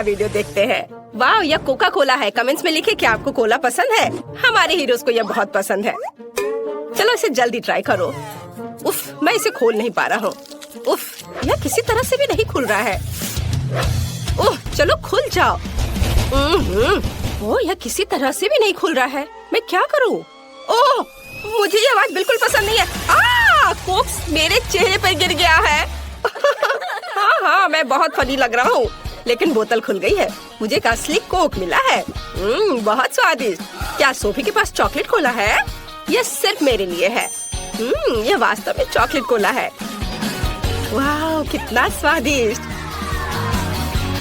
Video देखते हैं। वाह, यह कोका कोला है। कमेंट्स में लिखे कि आपको कोला पसंद है। हमारे हीरोज को यह बहुत पसंद है। चलो इसे जल्दी ट्राई करो। उफ, मैं इसे खोल नहीं पा रहा हूँ। उफ, यह किसी तरह से भी नहीं खुल रहा है। ओह, चलो खुल जाओ। ओह, यह किसी तरह से भी नहीं खुल रहा है। मैं क्या करूँ? ओह, मुझे ये आवाज बिल्कुल पसंद नहीं है। कोक मेरे चेहरे पर गिर गया है। हाँ, मैं बहुत फनी लग रहा हूँ, लेकिन बोतल खुल गई है। मुझे एक असली कोक मिला है। बहुत स्वादिष्ट। क्या सोफी के पास चॉकलेट कोला है? यह सिर्फ मेरे लिए है। यह वास्तव में चॉकलेट कोला है। वाह, कितना स्वादिष्ट।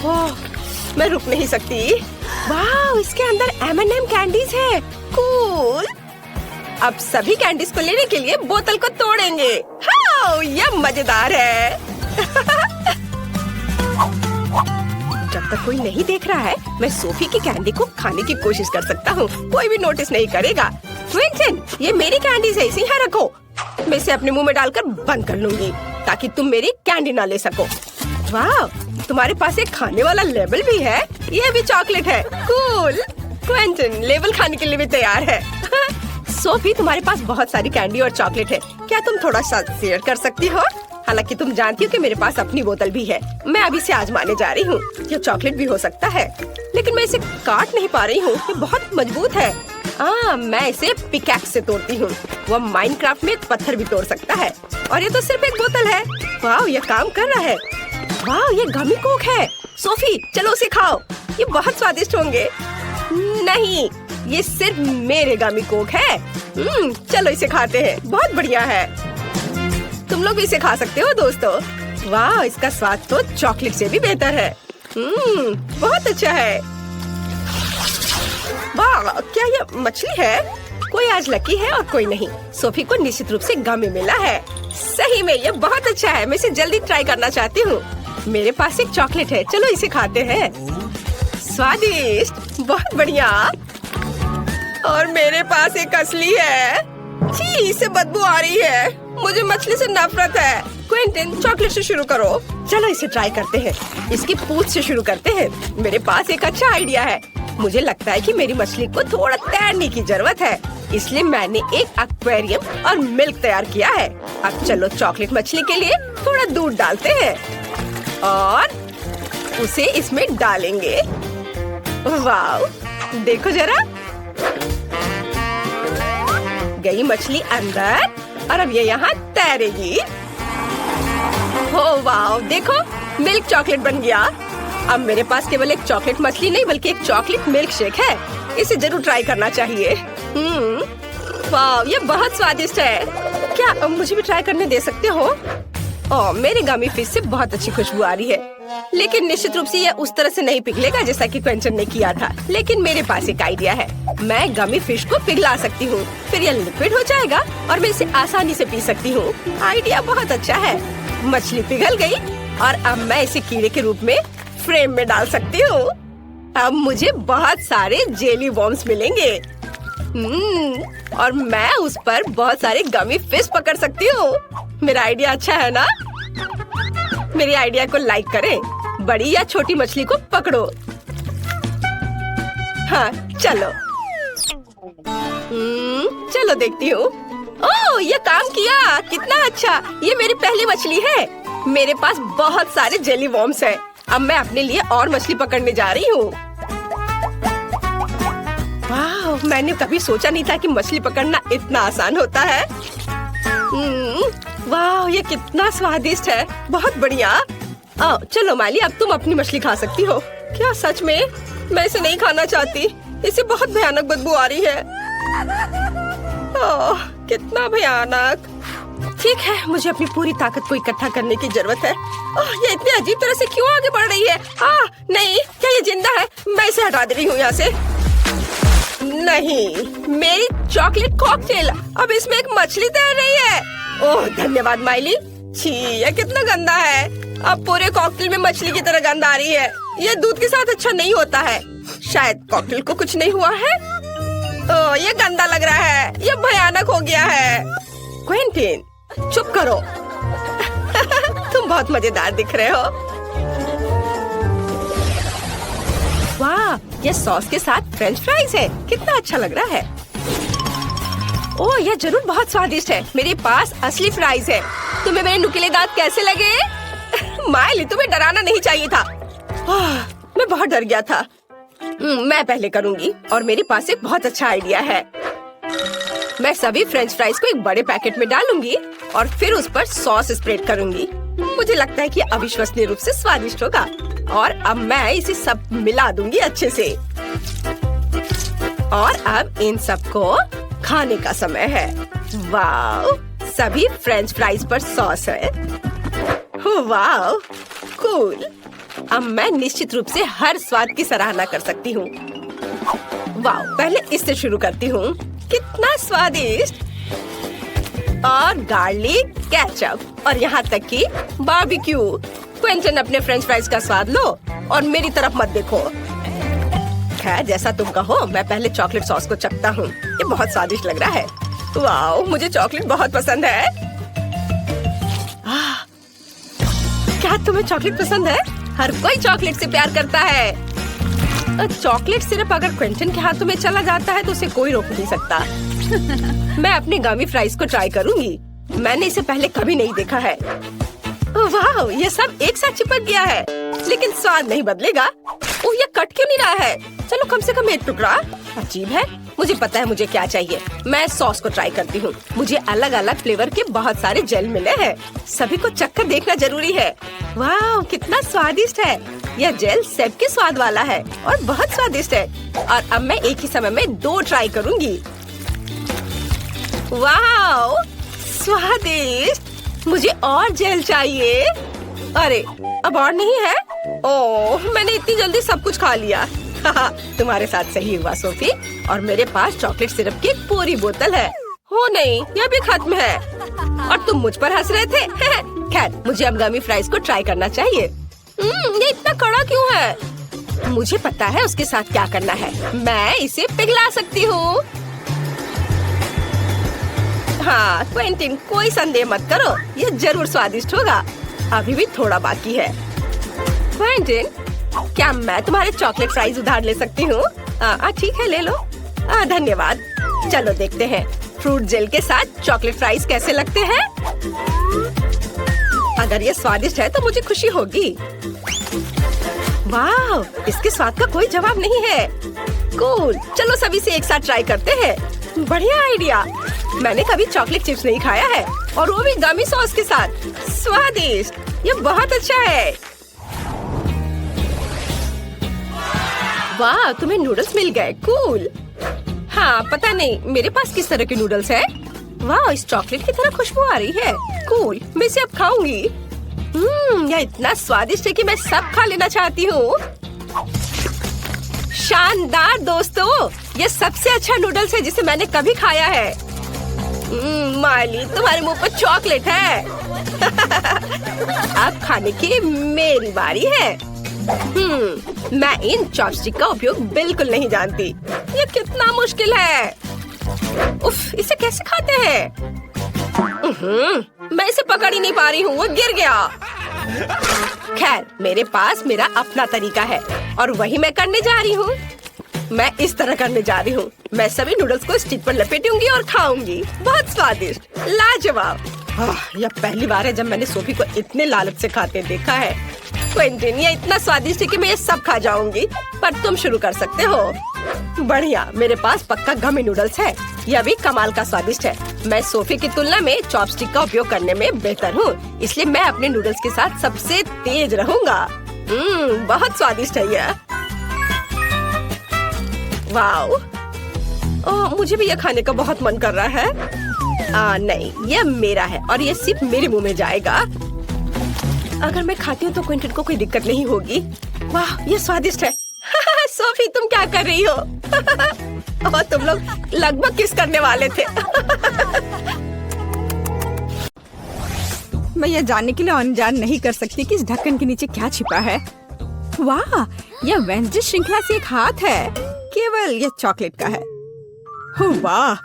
ओह, मैं रुक नहीं सकती। वाह, इसके अंदर M&M कैंडीज है। कूल। अब सभी कैंडीज को लेने के लिए बोतल को तोड़ेंगे। हाँ, यह मजेदार है। जब तक कोई नहीं देख रहा है, मैं सोफी की कैंडी को खाने की कोशिश कर सकता हूँ। कोई भी नोटिस नहीं करेगा। क्विंटन, ये मेरी कैंडीज है, इसे यहाँ रखो। मैं इसे अपने मुंह में डालकर बंद कर लूंगी ताकि तुम मेरी कैंडी ना ले सको। वाह, तुम्हारे पास एक खाने वाला लेबल भी है। ये भी चॉकलेट है। कूल। क्विंटन लेबल खाने के लिए भी तैयार है। सोफी, तुम्हारे पास बहुत सारी कैंडी और चॉकलेट है। क्या तुम थोड़ा सा शेयर कर सकती हो? हालांकि तुम जानती हो कि मेरे पास अपनी बोतल भी है। मैं अभी इसे आजमाने जा रही हूँ। यह चॉकलेट भी हो सकता है, लेकिन मैं इसे काट नहीं पा रही हूँ। ये बहुत मजबूत है। मैं इसे पिकैक्स से तोड़ती हूँ। वह माइनक्राफ्ट में एक पत्थर भी तोड़ सकता है। और ये तो सिर्फ एक बोतल है। वाह, यह काम कर रहा है। वाह, ये गमी कोक है। सोफी, चलो उसे खाओ। ये बहुत स्वादिष्ट होंगे। नहीं, ये सिर्फ मेरे गमी कोक है। चलो इसे खाते हैं। बहुत बढ़िया है। तुम लोग भी इसे खा सकते हो दोस्तों। वाह, इसका स्वाद तो चॉकलेट से भी बेहतर है। बहुत अच्छा है। वाह, क्या ये मछली है? कोई आज लकी है और कोई नहीं। सोफी को निश्चित रूप से गमी मिला है। सही में ये बहुत अच्छा है। मैं इसे जल्दी ट्राई करना चाहती हूँ। मेरे पास एक चॉकलेट है। चलो इसे खाते हैं। स्वादिष्ट, बहुत बढ़िया। और मेरे पास एक असली है। छी, इससे बदबू आ रही है। मुझे मछली से नफरत है। क्विंटन, चॉकलेट से शुरू करो। चलो इसे ट्राई करते हैं। इसकी पूंछ से शुरू करते हैं। मेरे पास एक अच्छा आइडिया है। मुझे लगता है कि मेरी मछली को थोड़ा तैरने की जरूरत है, इसलिए मैंने एक एक्वेरियम और मिल्क तैयार किया है। अब चलो चॉकलेट मछली के लिए थोड़ा दूध डालते हैं और उसे इसमें डालेंगे। वाह, देखो जरा, गई मछली अंदर और अब ये यहाँ तैरेगी। हो वाह, देखो मिल्क चॉकलेट बन गया। अब मेरे पास केवल एक चॉकलेट मछली नहीं बल्कि एक चॉकलेट मिल्क शेक है। इसे जरूर ट्राई करना चाहिए। वाह, ये बहुत स्वादिष्ट है। क्या मुझे भी ट्राई करने दे सकते हो? ओह, मेरे गमी फिश से बहुत अच्छी खुशबू आ रही है, लेकिन निश्चित रूप से यह उस तरह से नहीं पिघलेगा जैसा कि क्विंटन ने किया था। लेकिन मेरे पास एक आइडिया है। मैं गमी फिश को पिघला सकती हूँ, फिर यह लिक्विड हो जाएगा और मैं इसे आसानी से पी सकती हूँ। आइडिया बहुत अच्छा है। मछली पिघल गई और अब मैं इसे कीड़े के रूप में फ्रेम में डाल सकती हूँ। अब मुझे बहुत सारे जेली वॉर्म्स मिलेंगे। और मैं उस पर बहुत सारे गमी फिश पकड़ सकती हूँ। मेरा आइडिया अच्छा है ना? मेरे आइडिया को लाइक करें। बड़ी या छोटी मछली को पकड़ो। हाँ, चलो। चलो देखती हूँ। ओह, ये काम किया। कितना अच्छा। ये मेरी पहली मछली है। मेरे पास बहुत सारे जेली वॉर्म्स हैं। अब मैं अपने लिए और मछली पकड़ने जा रही हूँ। वाह, मैंने कभी सोचा नहीं था कि मछली पकड़ना इतना आसान होता है। वाह, ये कितना स्वादिष्ट है। बहुत बढ़िया। चलो माली, अब तुम अपनी मछली खा सकती हो। क्या सच में? मैं इसे नहीं खाना चाहती। इसे बहुत भयानक बदबू आ रही है। कितना भयानक। ठीक है, मुझे अपनी पूरी ताकत को इकट्ठा करने की जरूरत है। ये इतनी अजीब तरह से क्यों आगे बढ़ रही है? नहीं, क्या ये जिंदा है? मैं इसे हटा दे रही हूँ यहाँ से। नहीं, मेरी चॉकलेट कॉकटेल, अब इसमें एक मछली तैर रही है। ओह, धन्यवाद माइली। छी, ये कितना गंदा है। अब पूरे कॉकटेल में मछली की तरह गंध आ रही है। ये दूध के साथ अच्छा नहीं होता है। शायद कॉकटेल को कुछ नहीं हुआ है। ओह, ये गंदा लग रहा है। ये भयानक हो गया है। क्विंटन, चुप करो। तुम बहुत मजेदार दिख रहे हो। ये सॉस के साथ फ्रेंच फ्राइज है। कितना अच्छा लग रहा है। ओह, यह जरूर बहुत स्वादिष्ट है। मेरे पास असली फ्राइज है। तुम्हें मेरे नुकीले दांत कैसे लगे? माइली, तुम्हें डराना नहीं चाहिए था। मैं बहुत डर गया था। मैं पहले करूँगी और मेरे पास एक बहुत अच्छा आइडिया है। मैं सभी फ्रेंच फ्राइज को एक बड़े पैकेट में डालूंगी और फिर उस पर सॉस स्प्रेड करूंगी। मुझे लगता है कि अविश्वसनीय रूप से स्वादिष्ट होगा। और अब मैं इसे सब मिला दूंगी अच्छे से। और अब इन सबको खाने का समय है। वाह, सभी फ्रेंच फ्राइज पर सॉस है। वाह, कूल। अब मैं निश्चित रूप से हर स्वाद की सराहना कर सकती हूँ। वाह, पहले इससे शुरू करती हूँ। कितना स्वादिष्ट। और गार्लिक केचप और यहाँ तक कि बारबेक्यू। क्विंटन, अपने फ्रेंच फ्राइज का स्वाद लो और मेरी तरफ मत देखो। खैर, जैसा तुम कहो। मैं पहले चॉकलेट सॉस को चखता हूँ। ये बहुत स्वादिष्ट लग रहा है। वाह, मुझे चॉकलेट बहुत पसंद है। क्या तुम्हें चॉकलेट पसंद है? हर कोई चॉकलेट से प्यार करता है। चॉकलेट सिर्फ अगर क्विंटन के हाथों में चला जाता है तो उसे कोई रोक नहीं सकता। मैं अपने गमी फ्राइज को ट्राई करूंगी। मैंने इसे पहले कभी नहीं देखा है। वाह, ये सब एक साथ चिपक गया है, लेकिन स्वाद नहीं बदलेगा। ओह, ये कट क्यों नहीं रहा है? चलो कम से कम एक टुकड़ा। अजीब है। मुझे पता है मुझे क्या चाहिए। मैं सॉस को ट्राई करती हूँ। मुझे अलग अलग फ्लेवर के बहुत सारे जेल मिले हैं। सभी को चखकर देखना जरूरी है। वाह, कितना स्वादिष्ट है। यह जेल सेब के स्वाद वाला है और बहुत स्वादिष्ट है। और अब मैं एक ही समय में 2 ट्राई करूँगी। वाह, स्वादिष्ट। मुझे और जेल चाहिए। अरे, अब और नहीं है? ओह, मैंने इतनी जल्दी सब कुछ खा लिया। तुम्हारे साथ सही हुआ सोफी। और मेरे पास चॉकलेट सिरप की पूरी बोतल है। हो नहीं, यह भी खत्म है। और तुम मुझ पर हंस रहे थे। खैर, मुझे अब गमी फ्राइज को ट्राई करना चाहिए। ये इतना कड़ा क्यों है? मुझे पता है उसके साथ क्या करना है। मैं इसे पिघला सकती हूँ। हाँ, क्विंटन, कोई संदेह मत करो। ये जरूर स्वादिष्ट होगा। अभी भी थोड़ा बाकी है। क्विंटन, क्या मैं तुम्हारे चॉकलेट फ्राइज उधार ले सकती हूँ? ठीक है, ले लो। धन्यवाद। चलो देखते हैं फ्रूट जेल के साथ चॉकलेट फ्राइज कैसे लगते हैं। अगर ये स्वादिष्ट है तो मुझे खुशी होगी। वाह, इसके स्वाद का कोई जवाब नहीं है। कूल, चलो सभी से एक साथ ट्राई करते हैं। बढ़िया आइडिया। मैंने कभी चॉकलेट चिप्स नहीं खाया है, और वो भी गमी सॉस के साथ। स्वादिष्ट, ये बहुत अच्छा है। वाह, तुम्हें नूडल्स मिल गए। कूल। हाँ, पता नहीं मेरे पास किस तरह के नूडल्स है। वाह, इस चॉकलेट की तरह खुशबू आ रही है। कूल, मैं इसे अब खाऊंगी। यह इतना स्वादिष्ट है कि मैं सब खा लेना चाहती हूँ। शानदार दोस्तों, ये सबसे अच्छा नूडल्स है जिसे मैंने कभी खाया है। माली, तुम्हारे मुंह पर चॉकलेट है। अब खाने की मेरी बारी है। मैं इन चॉपस्टिक का उपयोग बिल्कुल नहीं जानती। ये कितना मुश्किल है। उफ, इसे कैसे खाते हैं? मैं इसे पकड़ ही नहीं पा रही हूँ। वो गिर गया। खैर, मेरे पास मेरा अपना तरीका है और वही मैं करने जा रही हूँ। मैं इस तरह करने जा रही हूँ। मैं सभी नूडल्स को स्टिक पर लपेटूंगी और खाऊंगी। बहुत स्वादिष्ट, लाजवाब। यह पहली बार है जब मैंने सोफी को इतने लालच से खाते देखा है। क्विंटन, ये इतना स्वादिष्ट है कि मैं ये सब खा जाऊंगी। पर तुम शुरू कर सकते हो। बढ़िया, मेरे पास पक्का गमी नूडल्स है। यह भी कमाल का स्वादिष्ट है। मैं सोफी की तुलना में चॉपस्टिक का उपयोग करने में बेहतर हूँ, इसलिए मैं अपने नूडल्स के साथ सबसे तेज रहूंगा। बहुत स्वादिष्ट है यह। वाह, मुझे भी यह खाने का बहुत मन कर रहा है। नहीं, यह मेरा है और यह सिर्फ मेरे मुंह में जाएगा। अगर मैं खाती हूँ तो क्विंटन को कोई दिक्कत नहीं होगी। वाह, यह स्वादिष्ट है। सोफी, तुम क्या कर रही हो? और तुम लोग लगभग किस करने वाले थे। मैं यह जानने के लिए अनजान नहीं कर सकती कि इस ढक्कन के नीचे क्या छिपा है। वाह, यह वेंसडे श्रृंखला से एक हाथ है। केवल यह चॉकलेट का है। वाह,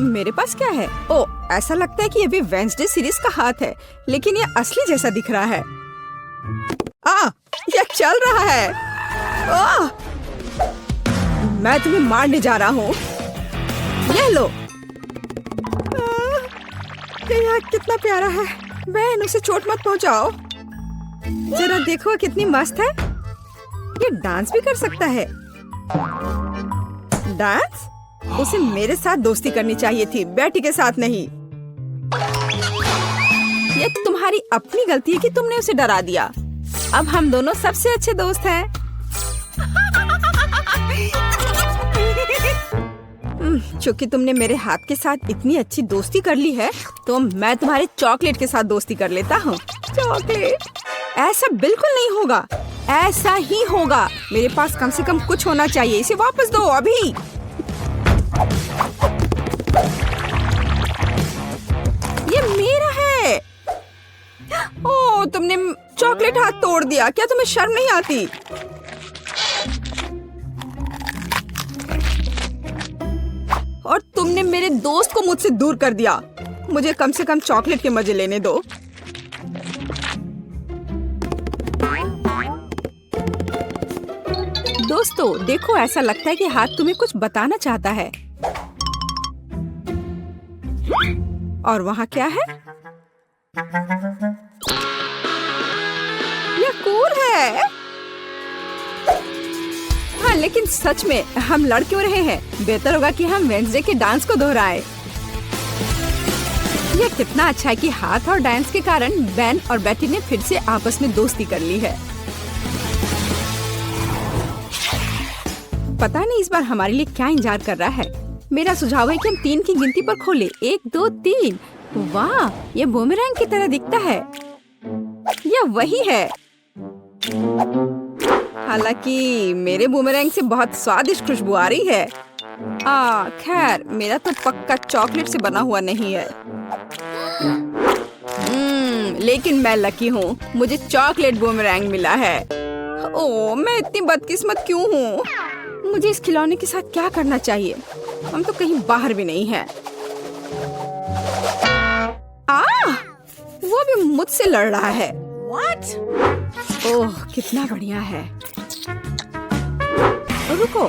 मेरे पास क्या है? ओ, ऐसा लगता है कि यह भी वेंसडे सीरीज का हाथ है, लेकिन यह असली जैसा दिख रहा है। यह चल रहा है। मैं तुम्हें मारने जा रहा हूँ। ये लो। ये कितना प्यारा है। बहन, उसे चोट मत पहुँचाओ। जरा देखो कितनी मस्त है। ये डांस भी कर सकता है। डांस? उसे मेरे साथ दोस्ती करनी चाहिए थी, बेटी के साथ नहीं। ये तुम्हारी अपनी गलती है कि तुमने उसे डरा दिया। अब हम दोनों सबसे अच्छे दोस्त हैं। क्योंकि तुमने मेरे हाथ के साथ इतनी अच्छी दोस्ती कर ली है, तो मैं तुम्हारे चॉकलेट के साथ दोस्ती कर लेता हूँ। चॉकलेट? ऐसा बिल्कुल नहीं होगा। ऐसा ही होगा। मेरे पास कम से कम कुछ होना चाहिए। इसे वापस दो अभी। ये मेरा है। ओह, तुमने चॉकलेट हाथ तोड़ दिया। क्या तुम्हें शर्म नहीं आती? और तुमने मेरे दोस्त को मुझसे दूर कर दिया। मुझे कम से कम चॉकलेट के मजे लेने दो। दोस्तों, देखो, ऐसा लगता है कि हाथ तुम्हें कुछ बताना चाहता है। और वहाँ क्या है? यह कूल है। हाँ, लेकिन सच में हम लड़ क्यों रहे हैं? बेहतर होगा कि हम वेडनेसडे के डांस को दोहराएं। यह कितना अच्छा है कि हाथ और डांस के कारण बेन और बेटी ने फिर से आपस में दोस्ती कर ली है। पता नहीं इस बार हमारे लिए क्या इंतजार कर रहा है। मेरा सुझाव है कि हम 3 की गिनती पर खोले। 1, 2, 3। वाह, ये बूमेरैंग की तरह दिखता है। यह वही है। हालांकि मेरे बूमेरैंग से बहुत स्वादिष्ट खुशबू आ रही है। खैर, मेरा तो पक्का चॉकलेट से बना हुआ नहीं है। लेकिन मैं लकी हूँ। मुझे चॉकलेट बूमेरैंग मिला है। ओह, मैं इतनी बदकिस्मत क्यों हूँ? मुझे इस खिलौने के साथ क्या करना चाहिए? हम तो कहीं बाहर भी नहीं हैं। वो भी मुझसे लड़ रहा है। What? ओह, कितना बढ़िया है। रुको,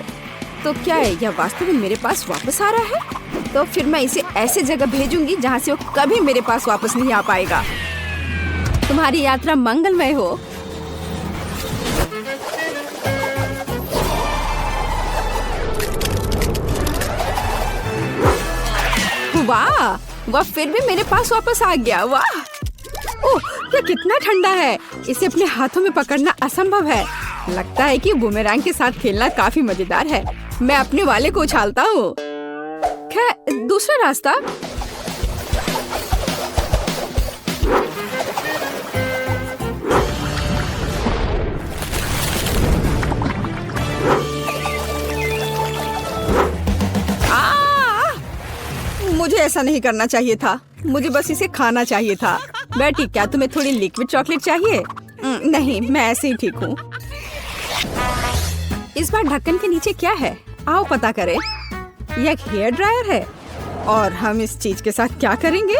तो क्या है? यह वास्तव में मेरे पास वापस आ रहा है? तो फिर मैं इसे ऐसे जगह भेजूंगी जहाँ से वो कभी मेरे पास वापस नहीं आ पाएगा। तुम्हारी यात्रा मंगलमय हो। वाह, वह फिर भी मेरे पास वापस आ गया। वाह, ओह, यह कितना ठंडा है। इसे अपने हाथों में पकड़ना असंभव है। लगता है कि बूमेरैंग के साथ खेलना काफी मजेदार है। मैं अपने वाले को उछालता हूँ। खैर, दूसरा रास्ता। मुझे ऐसा नहीं करना चाहिए था। मुझे बस इसे खाना चाहिए था। बेटी, क्या तुम्हें थोड़ी लिक्विड चॉकलेट चाहिए? नहीं, मैं ऐसे ही ठीक हूँ। इस बार ढक्कन के नीचे क्या है? आओ पता करें। यह एक हेयर ड्रायर है। और हम इस चीज के साथ क्या करेंगे?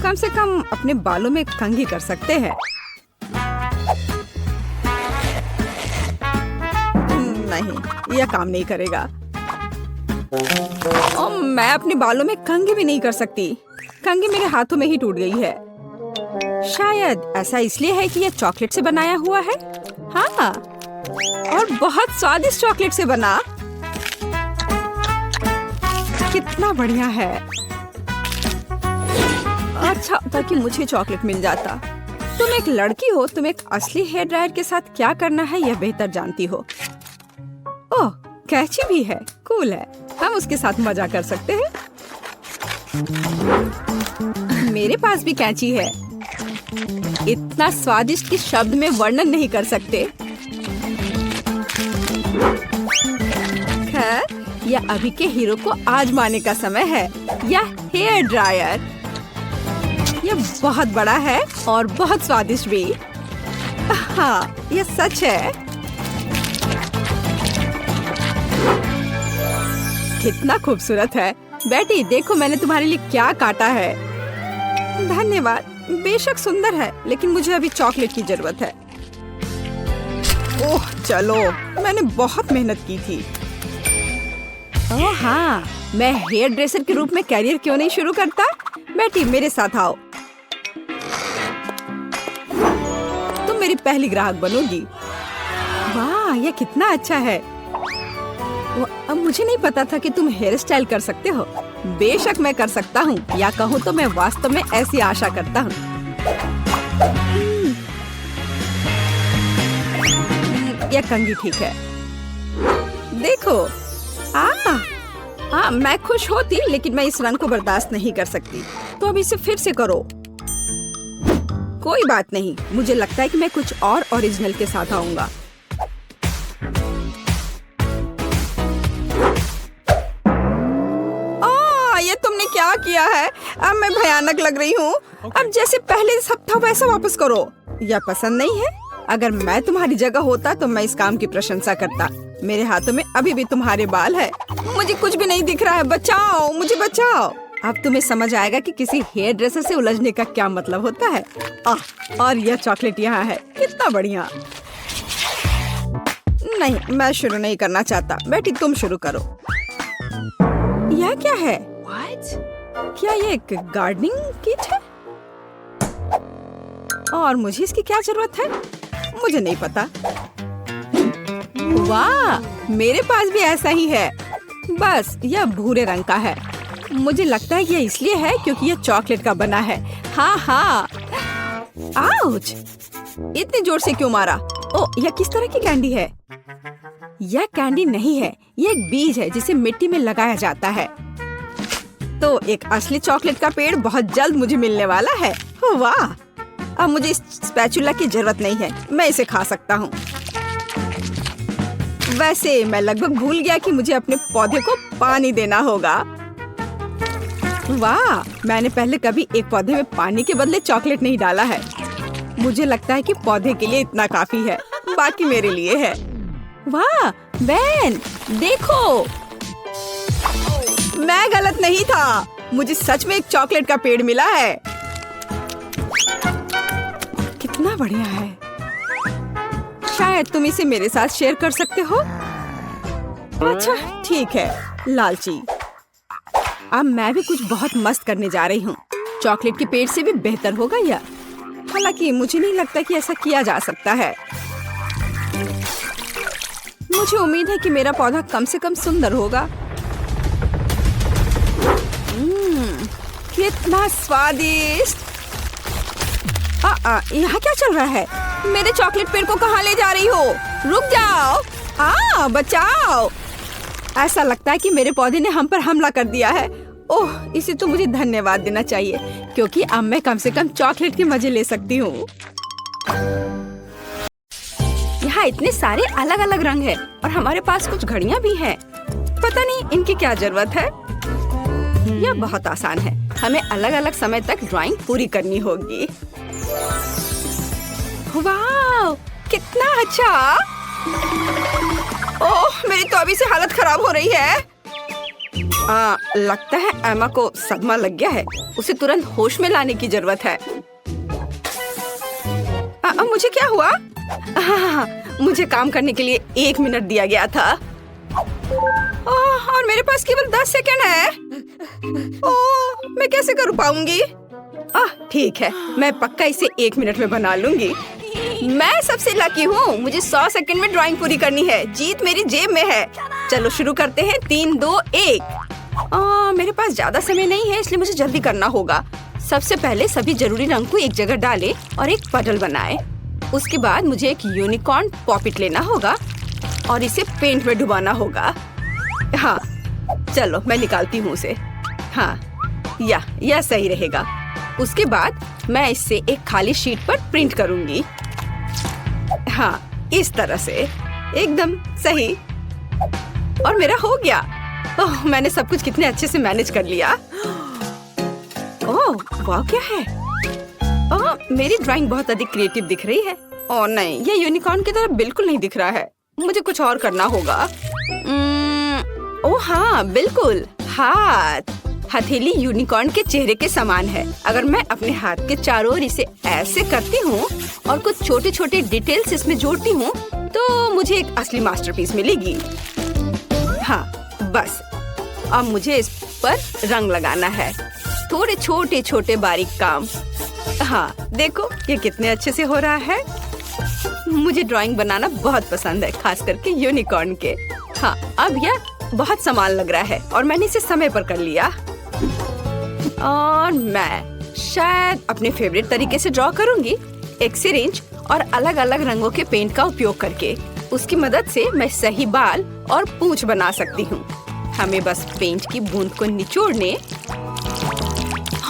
कम से कम अपने बालों में कंघी कर सकते हैं। नहीं, यह काम नहीं करेगा। मैं अपने बालों में कंघी भी नहीं कर सकती। कंघी मेरे हाथों में ही टूट गई है। शायद ऐसा इसलिए है कि यह चॉकलेट से बनाया हुआ है। हाँ, और बहुत स्वादिष्ट चॉकलेट से बना। कितना बढ़िया है। अच्छा होता कि मुझे चॉकलेट मिल जाता। तुम एक लड़की हो, तुम एक असली हेयर ड्रायर के साथ क्या करना है यह बेहतर जानती हो। ओह, कैची भी है। कूल है। हम उसके साथ मजा कर सकते हैं। मेरे पास भी कैंची है। इतना स्वादिष्ट कि शब्द में वर्णन नहीं कर सकते। खैर, यह अभी के हीरो को आजमाने का समय है। यह हेयर ड्रायर। यह बहुत बड़ा है और बहुत स्वादिष्ट भी। हाँ, यह सच है। कितना खूबसूरत है। बेटी, देखो मैंने तुम्हारे लिए क्या काटा है। धन्यवाद। बेशक सुंदर है, लेकिन मुझे अभी चॉकलेट की जरूरत है। ओह, चलो, मैंने बहुत मेहनत की थी। ओह हाँ, मैं हेयर ड्रेसर के रूप में कैरियर क्यों नहीं शुरू करता? बेटी मेरे साथ आओ, तुम मेरी पहली ग्राहक बनोगी। वाह, ये कितना अच्छा है। अब मुझे नहीं पता था कि तुम हेयर स्टाइल कर सकते हो। बेशक मैं कर सकता हूँ, या कहूँ तो मैं वास्तव में ऐसी आशा करता हूँ। यह कंघी ठीक है। देखो, मैं खुश होती, लेकिन मैं इस रंग को बर्दाश्त नहीं कर सकती। तो अब इसे फिर से करो। कोई बात नहीं, मुझे लगता है कि मैं कुछ और ओरिजिनल के साथ आऊंगा। ये तुमने क्या किया है? अब मैं भयानक लग रही हूँ। अब जैसे पहले सब था वैसा वापस करो। यह पसंद नहीं है? अगर मैं तुम्हारी जगह होता तो मैं इस काम की प्रशंसा करता। मेरे हाथों में अभी भी तुम्हारे बाल है। मुझे कुछ भी नहीं दिख रहा है। बचाओ, मुझे बचाओ। अब तुम्हें समझ आएगा कि किसी हेयर ड्रेसर से उलझने का क्या मतलब होता है। और यह चॉकलेट यहाँ है, कितना बढ़िया। नहीं, मैं शुरू नहीं करना चाहता। बेटी तुम शुरू करो। यह क्या है? क्या ये एक गार्डनिंग किट है? और मुझे इसकी क्या जरूरत है? मुझे नहीं पता। वाह, मेरे पास भी ऐसा ही है, बस यह भूरे रंग का है। मुझे लगता है यह इसलिए है क्योंकि यह चॉकलेट का बना है। हाँ। आउच! इतने जोर से क्यों मारा? ओह, यह किस तरह की कैंडी है? यह कैंडी नहीं है, यह एक बीज है जिसे मिट्टी में लगाया जाता है। तो एक असली चॉकलेट का पेड़ बहुत जल्द मुझे मिलने वाला है। वाह! अब मुझे इस स्पैचुला की जरूरत नहीं है, मैं इसे खा सकता हूँ। वैसे मैं लगभग भूल गया कि मुझे अपने पौधे को पानी देना होगा। वाह, मैंने पहले कभी एक पौधे में पानी के बदले चॉकलेट नहीं डाला है। मुझे लगता है कि पौधे के लिए इतना काफी है, बाकी मेरे लिए है। वाह बेन, देखो, मैं गलत नहीं था। मुझे सच में एक चॉकलेट का पेड़ मिला है। कितना बढ़िया है। शायद तुम इसे मेरे साथ शेयर कर सकते हो। अच्छा ठीक है, लालची। अब मैं भी कुछ बहुत मस्त करने जा रही हूँ। चॉकलेट के पेड़ से भी बेहतर होगा यह। हालांकि मुझे नहीं लगता कि ऐसा किया जा सकता है। मुझे उम्मीद है कि मेरा पौधा कम से कम सुंदर होगा। कितना स्वादिष्ट। यहाँ क्या चल रहा है? मेरे चॉकलेट पेड़ को कहाँ ले जा रही हो? रुक जाओ। बचाओ। ऐसा लगता है कि मेरे पौधे ने हम पर हमला कर दिया है। ओह, इसे तो मुझे धन्यवाद देना चाहिए, क्योंकि अब मैं कम से कम चॉकलेट के मजे ले सकती हूँ। यहाँ इतने सारे अलग अलग रंग हैं और हमारे पास कुछ घड़ियाँ भी हैं। पता नहीं इनकी क्या जरूरत है। यह बहुत आसान है। हमें अलग अलग समय तक ड्राइंग पूरी करनी होगी। वाह, कितना अच्छा। ओह, मेरी तो अभी से हालत खराब हो रही है। लगता है एमा को सदमा लग गया है। उसे तुरंत होश में लाने की जरूरत है। मुझे क्या हुआ? मुझे काम करने के लिए 1 मिनट दिया गया था। और मेरे पास केवल 10 सेकंड है। ओह, मैं कैसे कर पाऊंगी? ठीक है, मैं पक्का इसे 1 मिनट में बना लूंगी। मैं सबसे लकी हूँ। मुझे 100 सेकंड में ड्राइंग पूरी करनी है। जीत मेरी जेब में है। चलो शुरू करते हैं। 3, 2, 1। मेरे पास ज्यादा समय नहीं है, इसलिए मुझे जल्दी करना होगा। सबसे पहले सभी जरूरी रंग को एक जगह डालें और एक पटल बनाएं। उसके बाद मुझे एक यूनिकॉर्न पॉपिट लेना होगा और इसे पेंट में डुबाना होगा। हाँ, चलो मैं निकालती हूँ उसे। हाँ, यह सही रहेगा। उसके बाद मैं इसे एक खाली शीट पर प्रिंट करूंगी। हाँ, इस तरह से एकदम सही। और मेरा हो गया। ओह, मैंने सब कुछ कितने अच्छे से मैनेज कर लिया। ओह, वाह, क्या है? मेरी ड्राइंग बहुत अधिक क्रिएटिव दिख रही है। ओह नहीं, ये यूनिकॉर्न की तरह बिल्कुल नहीं दिख रहा है। मुझे कुछ और करना होगा। ओह हाँ, बिल्कुल। हाथ। हथेली यूनिकॉर्न के चेहरे के समान है। अगर मैं अपने हाथ के चारों ओर इसे ऐसे करती हूँ और कुछ छोटे छोटे डिटेल्स इसमें जोड़ती हूँ, तो मुझे एक असली मास्टरपीस मिलेगी। हाँ, बस अब मुझे इस पर रंग लगाना है। थोड़े छोटे छोटे बारीक काम। हाँ देखो ये कितने अच्छे से हो रहा है। मुझे ड्राइंग बनाना बहुत पसंद है, खास करके यूनिकॉर्न के। हाँ अब यह बहुत समान लग रहा है और मैंने इसे समय पर कर लिया। और मैं शायद अपने फेवरेट तरीके से ड्रॉ करूंगी, एक सिरिंज और अलग अलग रंगों के पेंट का उपयोग करके। उसकी मदद से मैं सही बाल और पूंछ बना सकती हूँ। हमें बस पेंट की बूंद को निचोड़ने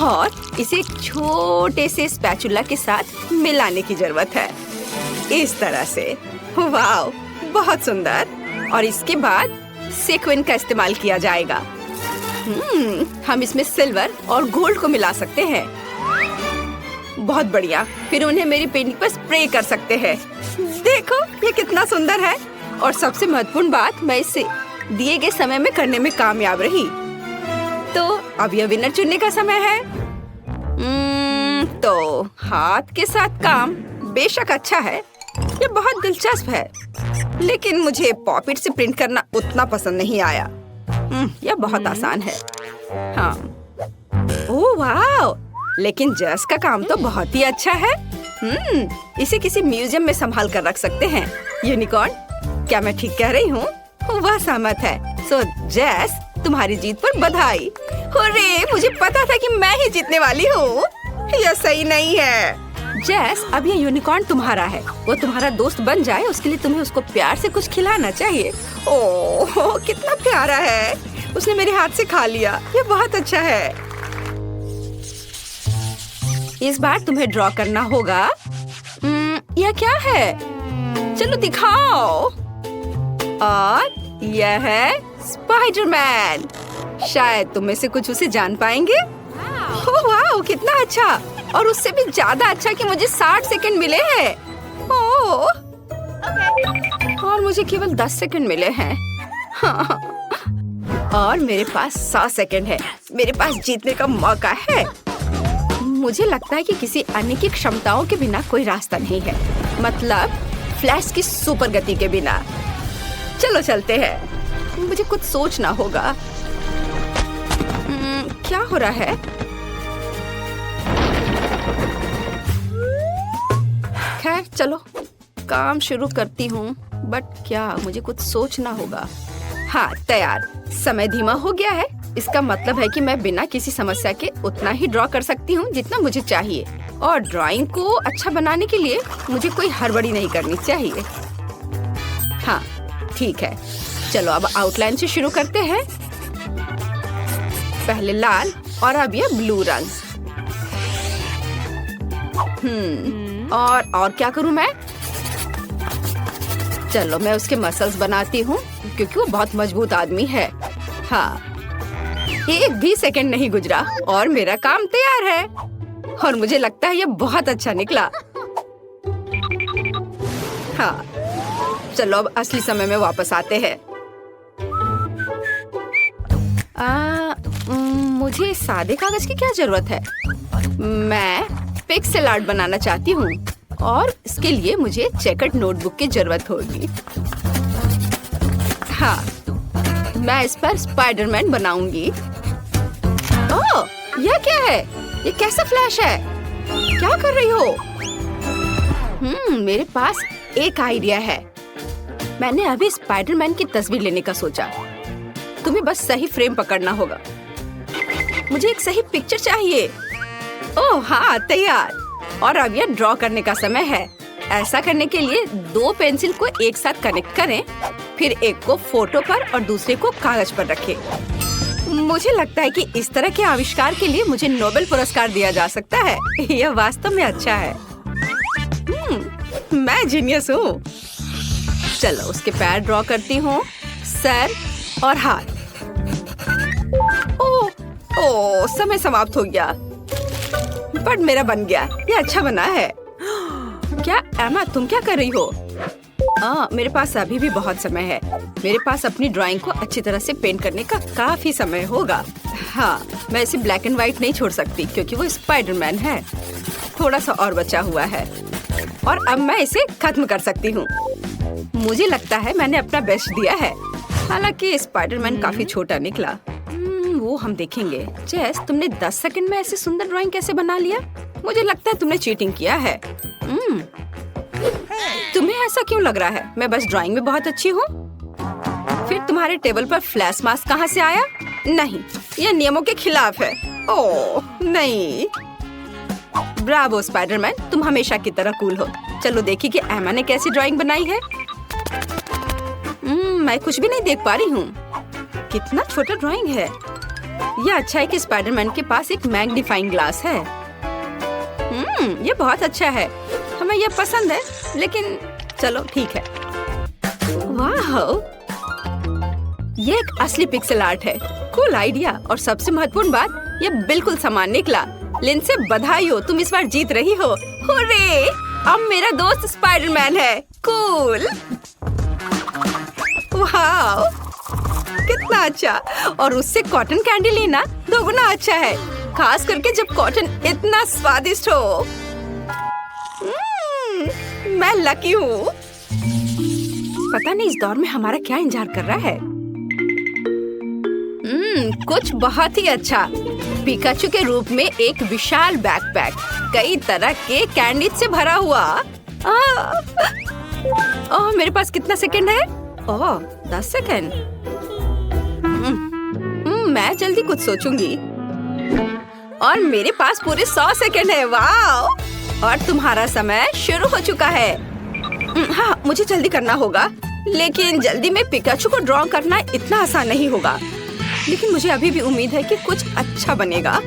और इसे एक छोटे से स्पैचुला के साथ मिलाने की जरूरत है, इस तरह से। वाव, बहुत सुंदर। और इसके बाद सेक्विन का इस्तेमाल किया जाएगा। हम इसमें सिल्वर और गोल्ड को मिला सकते हैं। बहुत बढ़िया। फिर उन्हें मेरी पेंटिंग पर स्प्रे कर सकते हैं। देखो ये कितना सुंदर है। और सबसे महत्वपूर्ण बात, मैं इसे दिए गए समय में करने में कामयाब रही। तो अब यह विनर चुनने का समय है। तो हाथ के साथ काम बेशक अच्छा है, ये बहुत दिलचस्प है, लेकिन मुझे पॉपिट से प्रिंट करना उतना पसंद नहीं आया। यह बहुत आसान है। हाँ, ओह वाह, लेकिन जस का काम तो बहुत ही अच्छा है। इसे किसी म्यूजियम में संभाल कर रख सकते हैं। यूनिकॉर्न, क्या मैं ठीक कह रही हूँ? वह सहमत है। सो जैस, तुम्हारी जीत पर बधाई। हुर्रे, मुझे पता था कि मैं ही जीतने वाली हूँ। यह सही नहीं है। जैस, अब ये यूनिकॉर्न तुम्हारा है। वो तुम्हारा दोस्त बन जाए उसके लिए तुम्हें उसको प्यार से कुछ खिलाना चाहिए। ओह कितना प्यारा है। उसने मेरे हाथ से खा लिया। ये बहुत अच्छा है। इस बार तुम्हें ड्रॉ करना होगा। यह क्या है? चलो दिखाओ। और यह है स्पाइडरमैन। शायद तुम में से कुछ उसे जान पाएंगे। ओह वाह, कितना अच्छा। और उससे भी ज्यादा अच्छा कि मुझे 60 सेकंड मिले हैं। ओह, और मुझे केवल 10 सेकंड मिले हैं। हाँ। और मेरे पास 100 सेकंड है। मेरे पास जीतने का मौका है। मुझे लगता है कि किसी अन्य की क्षमताओं के बिना कोई रास्ता नहीं है, मतलब फ्लैश की सुपर गति के बिना। चलो चलते हैं। मुझे कुछ सोचना होगा। क्या हो रहा है? खैर चलो काम शुरू करती हूँ, बट क्या मुझे कुछ सोचना होगा। हाँ तैयार। समय धीमा हो गया है। इसका मतलब है कि मैं बिना किसी समस्या के उतना ही ड्रॉ कर सकती हूँ जितना मुझे चाहिए। और ड्राइंग को अच्छा बनाने के लिए मुझे कोई हड़बड़ी नहीं करनी चाहिए। हाँ ठीक है, चलो अब आउटलाइन से शुरू करते हैं। पहले लाल और अब ये ब्लू रंग। और क्या करूं मैं? चलो मैं उसके मसल्स बनाती हूँ क्योंकि वो बहुत मजबूत आदमी है। हाँ, एक भी सेकंड नहीं गुजरा और मेरा काम तैयार है। और मुझे लगता है ये बहुत अच्छा निकला। हाँ, चलो अब असली समय में वापस आते हैं। मुझे सादे कागज की क्या जरूरत है? मैं पिक्सेल आर्ट बनाना चाहती हूँ और इसके लिए मुझे चेकर्ड नोटबुक की जरूरत होगी। हाँ, मैं इस पर स्पाइडरमैन बनाऊंगी। ओह, यह क्या है? ये कैसा फ्लैश है? क्या कर रही हो? मेरे पास एक आइडिया है। मैंने अभी स्पाइडरमैन की तस्वीर लेने का सोचा। तुम्हें बस सही फ्रेम पकड़ना होगा। मुझे एक सही पिक्चर चाहिए। ओह हाँ, तैयार। और अब यह ड्रॉ करने का समय है। ऐसा करने के लिए 2 पेंसिल को एक साथ कनेक्ट करें, फिर एक को फोटो पर और दूसरे को कागज पर रखें। मुझे लगता है कि इस तरह के आविष्कार के लिए मुझे नोबेल पुरस्कार दिया जा सकता है। यह वास्तव में अच्छा है। मैं जीनियस हूँ। चलो उसके पैर ड्रॉ करती हूँ, सर और हाथ। ओह, समय समाप्त हो गया। बट मेरा बन गया। ये अच्छा बना है। क्या एमा, तुम क्या कर रही हो? मेरे पास अभी भी बहुत समय है। मेरे पास अपनी ड्राइंग को अच्छी तरह से पेंट करने का काफी समय होगा। हाँ, मैं इसे ब्लैक एंड व्हाइट नहीं छोड़ सकती क्योंकि वो स्पाइडरमैन है। थोड़ा सा और बचा हुआ है और अब मैं इसे खत्म कर सकती हूँ। मुझे लगता है मैंने अपना बेस्ट दिया है। हालांकि स्पाइडरमैन काफी छोटा निकला। वो हम देखेंगे। जेस, तुमने 10 सेकंड में ऐसे सुंदर ड्राइंग कैसे बना लिया? मुझे लगता है तुमने चीटिंग किया है। तुम्हें ऐसा क्यों लग रहा है? मैं बस ड्राइंग में बहुत अच्छी हूँ। फिर तुम्हारे टेबल पर फ्लैश मास्क कहाँ से आया? नहीं, यह नियमों के खिलाफ है। ओह नहीं। ब्रावो स्पाइडरमैन, तुम हमेशा की तरह कूल हो। चलो देखिए कि एमा ने कैसी ड्राइंग बनाई है। मैं कुछ भी नहीं देख पा रही हूँ। कितना छोटा ड्राइंग है। यह अच्छा है कि स्पाइडरमैन के पास एक मैग्नीफाइंग ग्लास है। ये बहुत अच्छा है। हमें यह पसंद है, लेकिन चलो ठीक है। वाह, ये एक असली पिक्सेल आर्ट है। Cool idea. और सबसे महत्वपूर्ण बात, ये बिल्कुल समान निकला। लिंसे बधाई हो, तुम इस बार जीत रही हो। हुर्रे! अब मेरा दोस्त स्पाइडरमैन है। कूल। वाह, कितना अच्छा। और उससे कॉटन कैंडी लेना दोगुना अच्छा है, खास करके जब कॉटन इतना स्वादिष्ट हो। मैं लकी हूँ। पता नहीं इस दौर में हमारा क्या इंतजार कर रहा है। कुछ बहुत ही अच्छा। पिकाचू के रूप में एक विशाल बैकपैक, कई तरह के कैंडी से भरा हुआ। ओह, मेरे पास कितना सेकंड है? ओह, 10 सेकंड। मैं जल्दी कुछ सोचूंगी। और मेरे पास पूरे 100 सेकंड है। वाह! और तुम्हारा समय शुरू हो चुका है। हाँ, मुझे जल्दी करना होगा, लेकिन जल्दी में पिकाचू को ड्रॉ करना इतना आसान नहीं होगा। लेकिन मुझे अभी भी उम्मीद है कि कुछ अच्छा बनेगा।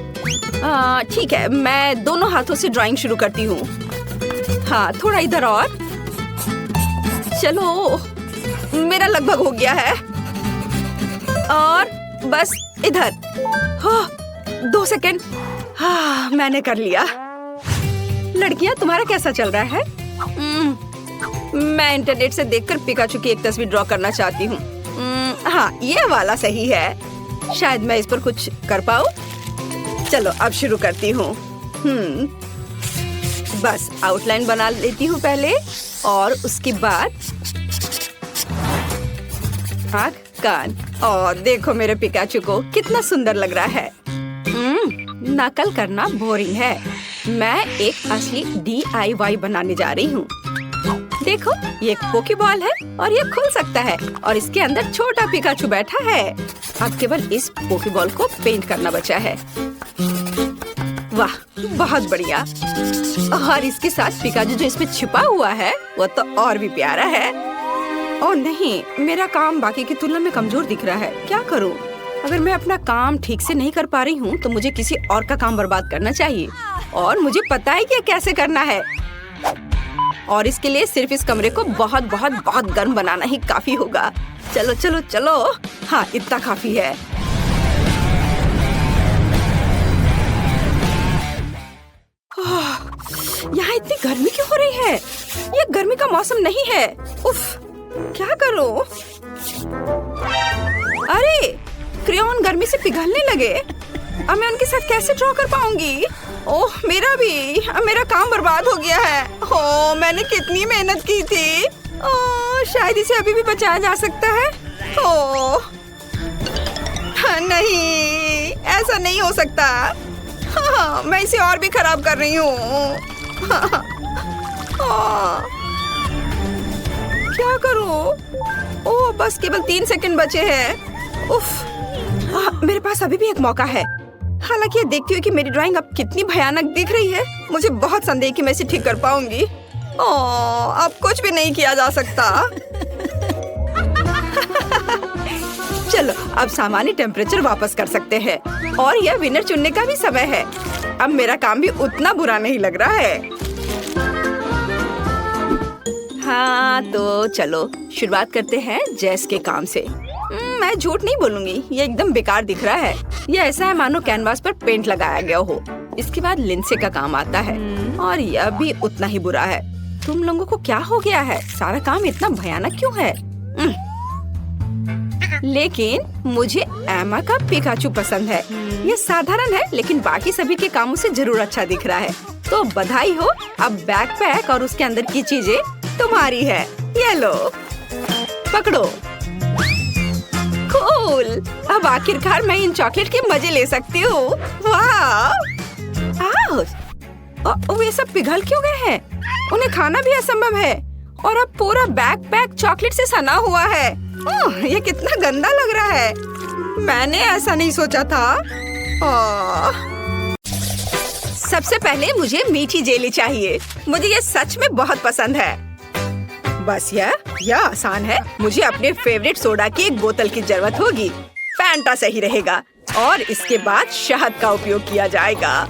ठीक है, मैं दोनों हाथों से ड्राइंग शुरू करती हूँ। हाँ, थोड़ा इधर और। चलो, मेरा लगभग हो गया है। और बस इधर। हाँ, 2 सेकंड। हाँ, मैंने कर लिया। लड़कियाँ, तुम्हारा कैसा चल रहा है? मैं इंटरनेट से देखकर पिकाचू की एक तस्वीर ड्रॉ करना चाहती हूँ। हाँ, ये वाला सही है। शायद मैं इस पर कुछ कर पाऊँ। चलो, अब शुरू करती हूँ। बस आउटलाइन बना लेती हूँ पहले, और उसके बाद आँख, कान। और देखो मेरे पिकाचू को कितना सुंदर लग रहा है। नकल करना बोरिंग है। मैं एक असली DIY बनाने जा रही हूँ। देखो, ये एक पोकेबॉल है और ये खुल सकता है, और इसके अंदर छोटा पिकाचू बैठा है। अब केवल इस पोकेबॉल को पेंट करना बचा है। वाह, बहुत बढ़िया। और इसके साथ पिकाचू जो इसमें छिपा हुआ है, वो तो और भी प्यारा है। ओह नहीं, मेरा काम बाकी की तुलना में कमजोर दिख रहा है। क्या करूं? अगर मैं अपना काम ठीक से नहीं कर पा रही हूँ, तो मुझे किसी और का काम बर्बाद करना चाहिए। और मुझे पता है कि कैसे करना है। और इसके लिए सिर्फ इस कमरे को बहुत बहुत बहुत गर्म बनाना ही काफी होगा। चलो चलो चलो। हाँ, इतना काफी है। यहाँ इतनी गर्मी क्यों हो रही है? ये गर्मी का मौसम नहीं है। उफ, क्या करूं? अरे, क्रेयॉन गर्मी से पिघलने लगे। अब मैं उनके साथ कैसे ड्रॉ कर पाऊंगी? ओह, मेरा काम बर्बाद हो गया है। हो, मैंने कितनी मेहनत की थी। ओह, शायद इसे अभी भी बचाया जा सकता है। ओह नहीं, ऐसा नहीं हो सकता। हाँ, मैं इसे और भी खराब कर रही हूँ। क्या करूँ? ओह, बस केवल 3 सेकंड बचे हैं। उफ, मेरे पास अभी भी एक मौका है। हालांकि ये देखती हूँ कि मेरी ड्राइंग अब कितनी भयानक दिख रही है। मुझे बहुत संदेह कि मैं इसे ठीक कर पाऊंगी। ओह, अब कुछ भी नहीं किया जा सकता। चलो, अब सामान्य टेम्परेचर वापस कर सकते हैं, और यह विनर चुनने का भी समय है। अब मेरा काम भी उतना बुरा नहीं लग रहा है। हाँ, तो चलो शुरुआत करते हैं जेस के काम से। मैं झूठ नहीं बोलूंगी, ये एकदम बेकार दिख रहा है। ये ऐसा है मानो कैनवास पर पेंट लगाया गया हो। इसके बाद लिंसे का काम आता है, और यह भी उतना ही बुरा है। तुम लोगों को क्या हो गया है? सारा काम इतना भयानक क्यों है? लेकिन मुझे एमा का पिकाचू पसंद है। ये साधारण है, लेकिन बाकी सभी के कामों से जरूर अच्छा दिख रहा है। तो बधाई हो, अब बैकपैक और उसके अंदर की चीजें तुम्हारी है। ये लो, पकड़ो। कूल। बिल्कुल। अब आखिरकार मैं इन चॉकलेट के मजे ले सकती हूँ। वाह! वे सब पिघल क्यों गए हैं? उन्हें खाना भी असंभव है। और अब पूरा बैकपैक चॉकलेट से सना हुआ है। ये कितना गंदा लग रहा है। मैंने ऐसा नहीं सोचा था। सबसे पहले मुझे मीठी जेली चाहिए। मुझे ये सच में बहुत पसंद है। बस यह आसान है। मुझे अपने फेवरेट सोडा की एक बोतल की जरूरत होगी। फैंटा सही रहेगा। और इसके बाद शहद का उपयोग किया जाएगा।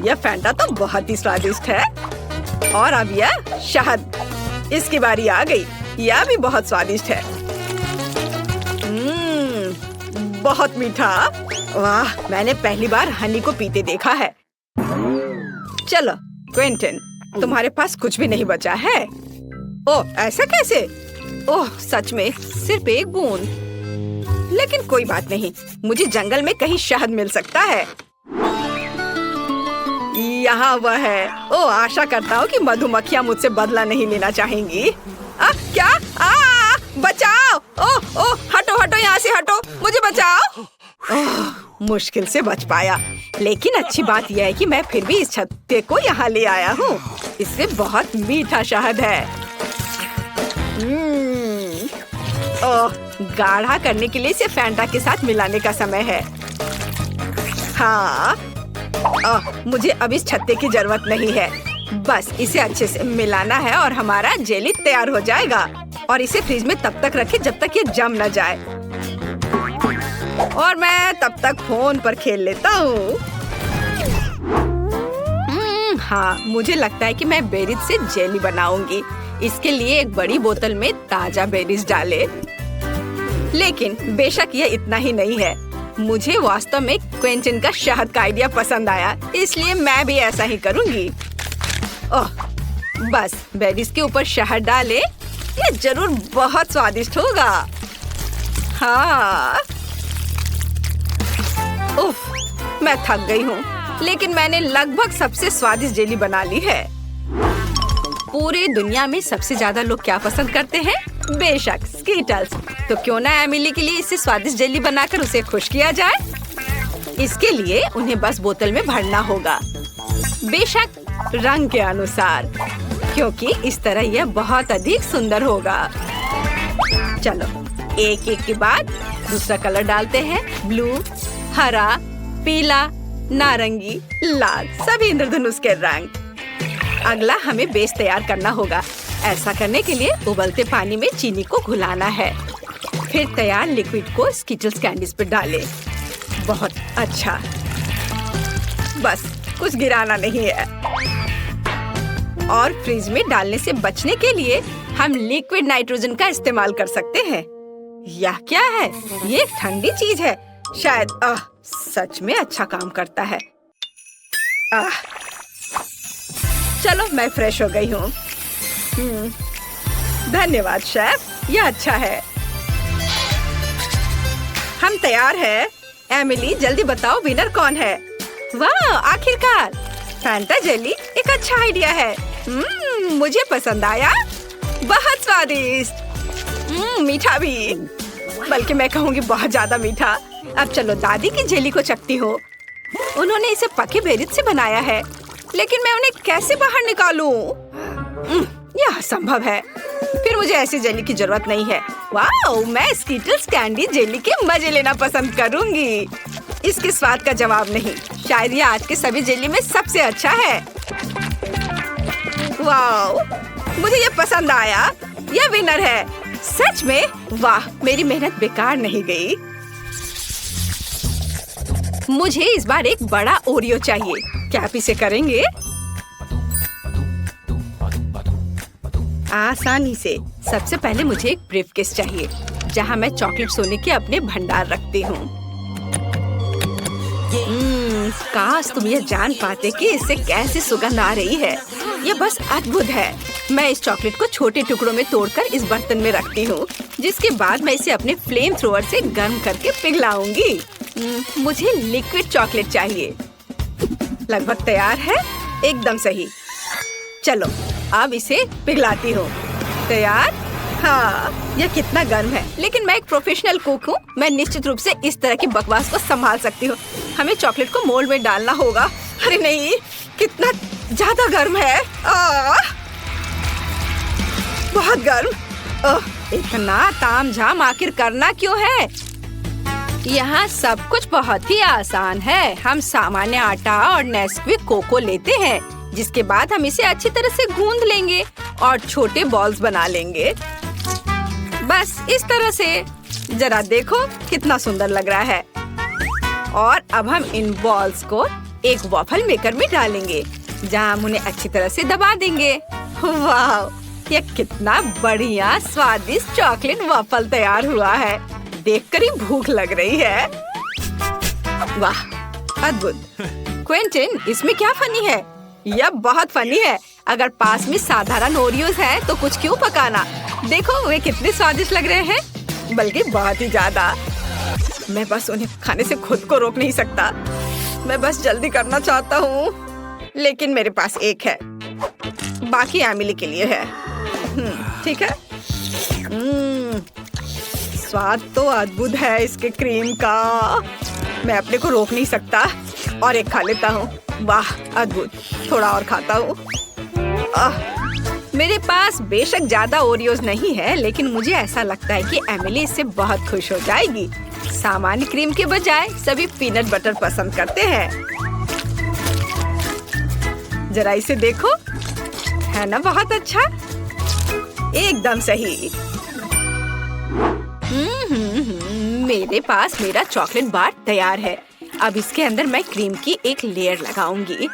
यह फैंटा तो बहुत ही स्वादिष्ट है। और अब यह शहद। इसकी बारी आ गई। यह भी बहुत स्वादिष्ट है। बहुत मीठा। वाह, मैंने पहली बार हनी को पीते देखा है। चलो क्विंटन, तुम्हारे पास कुछ भी नहीं बचा है। ओह, ऐसा कैसे? ओह, सच में सिर्फ एक बूंद। लेकिन कोई बात नहीं, मुझे जंगल में कहीं शहद मिल सकता है। यहाँ वह है। ओह, आशा करता हूँ कि मधुमक्खियाँ मुझसे बदला नहीं लेना चाहेंगी। क्या? बचाओ! ओह ओह, हटो हटो, यहाँ से हटो, मुझे बचाओ। मुश्किल से बच पाया। लेकिन अच्छी बात यह है कि मैं फिर भी इस छत्ते को यहाँ ले आया हूँ। इससे बहुत मीठा शहद है। ओह, गाढ़ा करने के लिए इसे फैंटा के साथ मिलाने का समय है। हाँ, मुझे अब इस छत्ते की जरूरत नहीं है। बस इसे अच्छे से मिलाना है और हमारा जेली तैयार हो जाएगा। और इसे फ्रिज में तब तक रखें जब तक ये जम न जाए। और मैं तब तक फोन पर खेल लेता हूँ। हाँ, मुझे लगता है कि मैं बेरीज से जेली बनाऊंगी। इसके लिए एक बड़ी बोतल में ताजा बेरीज डालें। लेकिन बेशक यह इतना ही नहीं है। मुझे वास्तव में क्विंटन का शहद का आइडिया पसंद आया, इसलिए मैं भी ऐसा ही करूंगी। ओह, बस बेरीज के ऊपर शहद डालें। यह जरूर बहुत स्वादिष्ट होगा। हाँ। उफ, मैं थक गई हूँ, लेकिन मैंने लगभग सबसे स्वादिष्ट जेली बना ली है। पूरी दुनिया में सबसे ज्यादा लोग क्या पसंद करते हैं? बेशक स्कीटल्स। तो क्यों ना एमिली के लिए इससे स्वादिष्ट जेली बनाकर उसे खुश किया जाए। इसके लिए उन्हें बस बोतल में भरना होगा, बेशक रंग के अनुसार, क्योंकि इस तरह यह बहुत अधिक सुंदर होगा। चलो एक एक के बाद दूसरा कलर डालते हैं। ब्लू, हरा, पीला, नारंगी, लाल, सभी इंद्रधनुष के रंग। अगला हमें बेस तैयार करना होगा। ऐसा करने के लिए उबलते पानी में चीनी को घुलाना है। फिर तैयार लिक्विड को स्किटल्स कैंडीज पर डालें। बहुत अच्छा। बस कुछ गिराना नहीं है। और फ्रिज में डालने से बचने के लिए हम लिक्विड नाइट्रोजन का इस्तेमाल कर सकते हैं। यह क्या है? ये एक ठंडी चीज है। शायद सच में अच्छा काम करता है। चलो मैं फ्रेश हो गई हूँ। धन्यवाद शेफ, यह अच्छा है। हम तैयार हैं। एमिली, जल्दी बताओ विनर कौन है? वाह, आखिरकार फैंटा जेली एक अच्छा आइडिया है। मुझे पसंद आया। बहुत स्वादिष्ट। मीठा भी, बल्कि मैं कहूँगी बहुत ज्यादा मीठा। अब चलो दादी की जेली को चखती हो। उन्होंने इसे पके बेरीज से बनाया है, लेकिन मैं उन्हें कैसे बाहर निकालूं? यह असंभव है। फिर मुझे ऐसी जेली की जरूरत नहीं है। वाह, मैं स्कीटल्स कैंडी जेली के मजे लेना पसंद करूंगी। इसके स्वाद का जवाब नहीं। शायद यह आज के सभी जेली में सबसे अच्छा है। वाह, मुझे ये पसंद आया। यह विनर है। सच में? वाह, मेरी मेहनत बेकार नहीं गई। मुझे इस बार एक बड़ा ओरियो चाहिए। क्या आप इसे करेंगे? आसानी से। सबसे पहले मुझे एक ब्रीफकेस चाहिए, जहाँ मैं चॉकलेट सोने के अपने भंडार रखती हूँ। काश तुम यह जान पाते कि इससे कैसी सुगंध आ रही है। यह बस अद्भुत है। मैं इस चॉकलेट को छोटे टुकड़ों में तोड़कर इस बर्तन में रखती हूँ, जिसके बाद मैं इसे अपने फ्लेम थ्रोअर से गर्म करके पिघलाऊंगी। मुझे लिक्विड चॉकलेट चाहिए। लगभग तैयार है। एकदम सही। चलो अब इसे पिघलाती हूँ। तैयार? हाँ, यह कितना गर्म है। लेकिन मैं एक प्रोफेशनल कुक हूँ, मैं निश्चित रूप से इस तरह की बकवास को संभाल सकती हूँ। हमें चॉकलेट को मोल्ड में डालना होगा। अरे नहीं, कितना ज्यादा गर्म है। बहुत गर्म। इतना तामझाम आखिर करना क्यों है? यहाँ सब कुछ बहुत ही आसान है। हम सामान्य आटा और नेस्क्विक कोको लेते हैं, जिसके बाद हम इसे अच्छी तरह से गूंद लेंगे और छोटे बॉल्स बना लेंगे। बस इस तरह से। जरा देखो कितना सुंदर लग रहा है। और अब हम इन बॉल्स को एक वॉफल मेकर में डालेंगे, जहाँ हम उन्हें अच्छी तरह से दबा देंगे। वाह, यह कितना बढ़िया स्वादिष्ट चॉकलेट वॉफल तैयार हुआ है। देखकर ही भूख लग रही है। वाह, अद्भुत। क्विंटन, इसमें क्या फनी है? यह बहुत फनी है। अगर पास में साधारण ओरियोज है तो कुछ क्यों पकाना। देखो वे कितने स्वादिष्ट लग रहे हैं, बल्कि बहुत ही ज्यादा। मैं बस उन्हें खाने से खुद को रोक नहीं सकता। मैं बस जल्दी करना चाहता हूँ, लेकिन मेरे पास एक है, बाकी एमिली के लिए है। ठीक है। स्वाद तो अद्भुत है इसके क्रीम का। मैं अपने को रोक नहीं सकता और एक खा लेता हूँ। वाह, अद्भुत। थोड़ा और खाता हूँ। मेरे पास बेशक ज्यादा ओरियोज नहीं है, लेकिन मुझे ऐसा लगता है कि एमिली इससे बहुत खुश हो जाएगी। सामान्य क्रीम के बजाय सभी पीनट बटर पसंद करते हैं। जरा इसे देखो, है ना बहुत अच्छा? एकदम सही। मेरे पास मेरा चॉकलेट बार तैयार है। अब इसके अंदर मैं क्रीम की एक लेयर लगाऊंगी।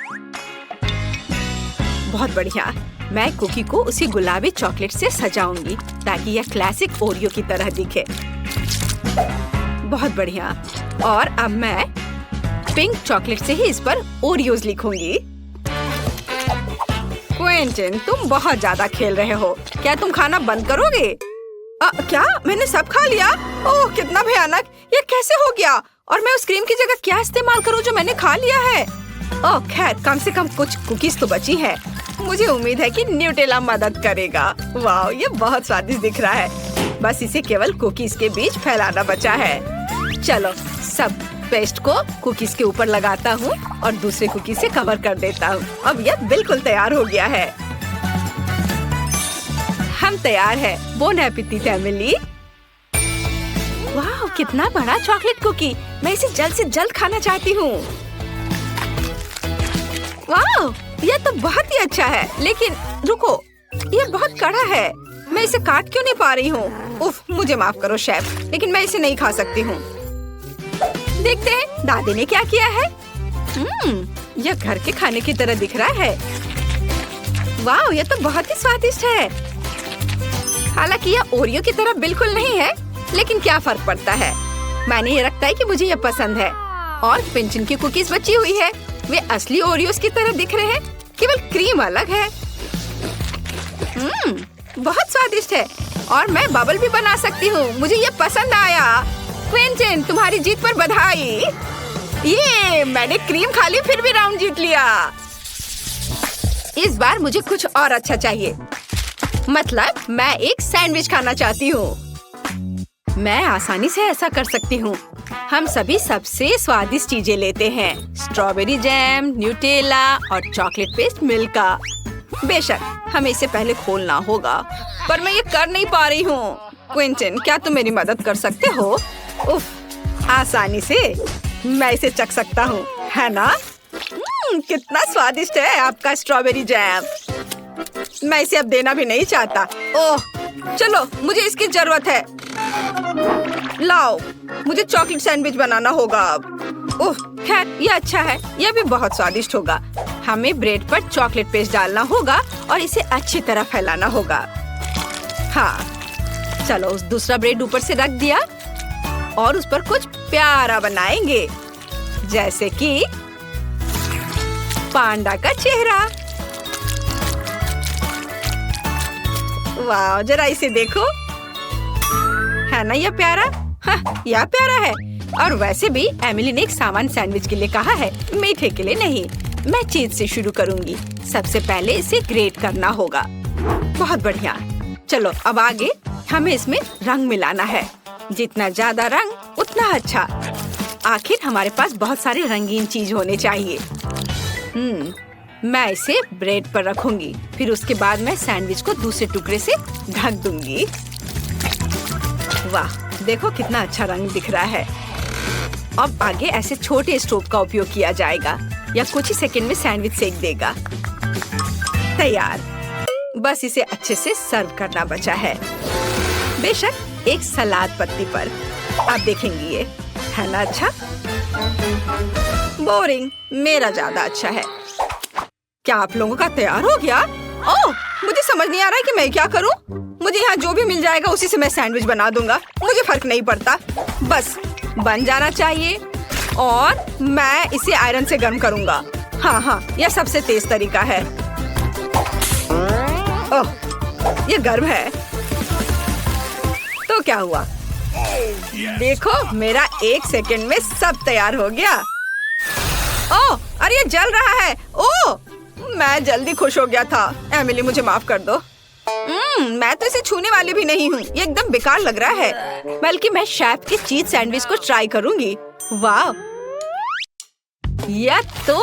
बहुत बढ़िया। मैं कुकी को उसी गुलाबी चॉकलेट से सजाऊंगी ताकि यह क्लासिक ओरियो की तरह दिखे। बहुत बढ़िया। और अब मैं पिंक चॉकलेट से ही इस पर ओरियोज लिखूंगी। क्विंटन, तुम बहुत ज्यादा खेल रहे हो। क्या तुम खाना बंद करोगे? क्या मैंने सब खा लिया? ओह, कितना भयानक। ये कैसे हो गया? और मैं उस क्रीम की जगह क्या इस्तेमाल करूं जो मैंने खा लिया है? ओह खैर, कम से कम कुछ कुकीज तो बची है। मुझे उम्मीद है कि न्यूटेला मदद करेगा। वाह, ये बहुत स्वादिष्ट दिख रहा है। बस इसे केवल कुकीज के बीच फैलाना बचा है। चलो, सब पेस्ट को कुकीज के ऊपर लगाता हूँ और दूसरे कुकीज से कवर कर देता हूँ। अब यह बिल्कुल तैयार हो गया है। हम तैयार है। Bone appétit Emily. वाह, कितना बड़ा चॉकलेट कुकी। मैं इसे जल्द से जल्द खाना चाहती हूँ। वाह, यह तो बहुत ही अच्छा है। लेकिन रुको, यह बहुत कड़ा है। मैं इसे काट क्यों नहीं पा रही हूँ? उफ, मुझे माफ करो शेफ, लेकिन मैं इसे नहीं खा सकती हूँ। देखते हैं दादी ने क्या किया है। यह घर के खाने की तरह दिख रहा है। वाह, यह तो बहुत ही स्वादिष्ट है। हालांकि यह ओरियो की तरह बिल्कुल नहीं है, लेकिन क्या फर्क पड़ता है। मैंने ये रखता है कि मुझे यह पसंद है। और पिंचन की कुकीज बची हुई है। वे असली ओरियोस की तरह दिख रहे हैं, केवल क्रीम अलग है। बहुत स्वादिष्ट है। और मैं बबल भी बना सकती हूँ। मुझे ये पसंद आया। क्विंटन, तुम्हारी जीत पर बधाई। ये मैंने क्रीम खा ली, फिर भी राउंड जीत लिया। इस बार मुझे कुछ और अच्छा चाहिए। मतलब मैं एक सैंडविच खाना चाहती हूँ। मैं आसानी से ऐसा कर सकती हूँ। हम सभी सबसे स्वादिष्ट चीजें लेते हैं। स्ट्रॉबेरी जैम, न्यूटेला और चॉकलेट पेस्ट मिल्का। बेशक हमें इसे पहले खोलना होगा, पर मैं ये कर नहीं पा रही हूँ। क्विंटन, क्या तुम मेरी मदद कर सकते हो? उफ, आसानी से मैं इसे चख सकता हूँ, है ना? कितना स्वादिष्ट है आपका स्ट्रॉबेरी जैम। मैं इसे अब देना भी नहीं चाहता। ओह, चलो, मुझे इसकी जरूरत है। लाओ, मुझे चॉकलेट सैंडविच बनाना होगा अब। ओह, खैर ये अच्छा है। यह भी बहुत स्वादिष्ट होगा। हमें ब्रेड पर चॉकलेट पेस्ट डालना होगा और इसे अच्छी तरह फैलाना होगा। हाँ, चलो, उस दूसरा ब्रेड ऊपर से रख दिया और उस पर कुछ प्यारा बनाएंगे, जैसे कि पांडा का चेहरा। वाह, जरा इसे देखो, है ना यह प्यारा? हाँ, यह प्यारा है। और वैसे भी एमिली ने एक सामान्य सैंडविच के लिए कहा है, मीठे के लिए नहीं। मैं चीज से शुरू करूंगी। सबसे पहले इसे ग्रेट करना होगा। बहुत बढ़िया। चलो अब आगे हमें इसमें रंग मिलाना है। जितना ज्यादा रंग उतना अच्छा। आखिर हमारे पास बहुत सारे रंगीन चीज होने चाहिए। मैं इसे ब्रेड पर रखूंगी। फिर उसके बाद मैं सैंडविच को दूसरे टुकड़े से ढक दूंगी। वाह, देखो कितना अच्छा रंग दिख रहा है। अब आगे ऐसे छोटे स्टोव का उपयोग किया जाएगा या कुछ ही सेकंड में सैंडविच सेक देगा। तैयार। बस इसे अच्छे से सर्व करना बचा है। बेशक एक सलाद पत्ती पर। आप देखेंगी ये है ना अच्छा? बोरिंग, मेरा ज्यादा अच्छा है। क्या आप लोगों का तैयार हो गया? ओह, मुझे समझ नहीं आ रहा है कि मैं क्या करूं। मुझे यहाँ जो भी मिल जाएगा उसी से मैं सैंडविच बना दूंगा। मुझे फर्क नहीं पड़ता, बस बन जाना चाहिए। और मैं इसे आयरन से गर्म करूंगा। हाँ, यह सबसे तेज तरीका है। ओह, ये गर्म है। तो क्या हुआ? देखो, मेरा 1 सेकंड में सब तैयार हो गया। ओह, अरे ये जल रहा है। ओह, मैं जल्दी खुश हो गया था। एमिली, मुझे माफ कर दो। मैं तो इसे छूने वाली भी नहीं हूँ। ये एकदम बेकार लग रहा है। बल्कि मैं शेफ के चीज सैंडविच को ट्राई करूंगी। वाह, यह तो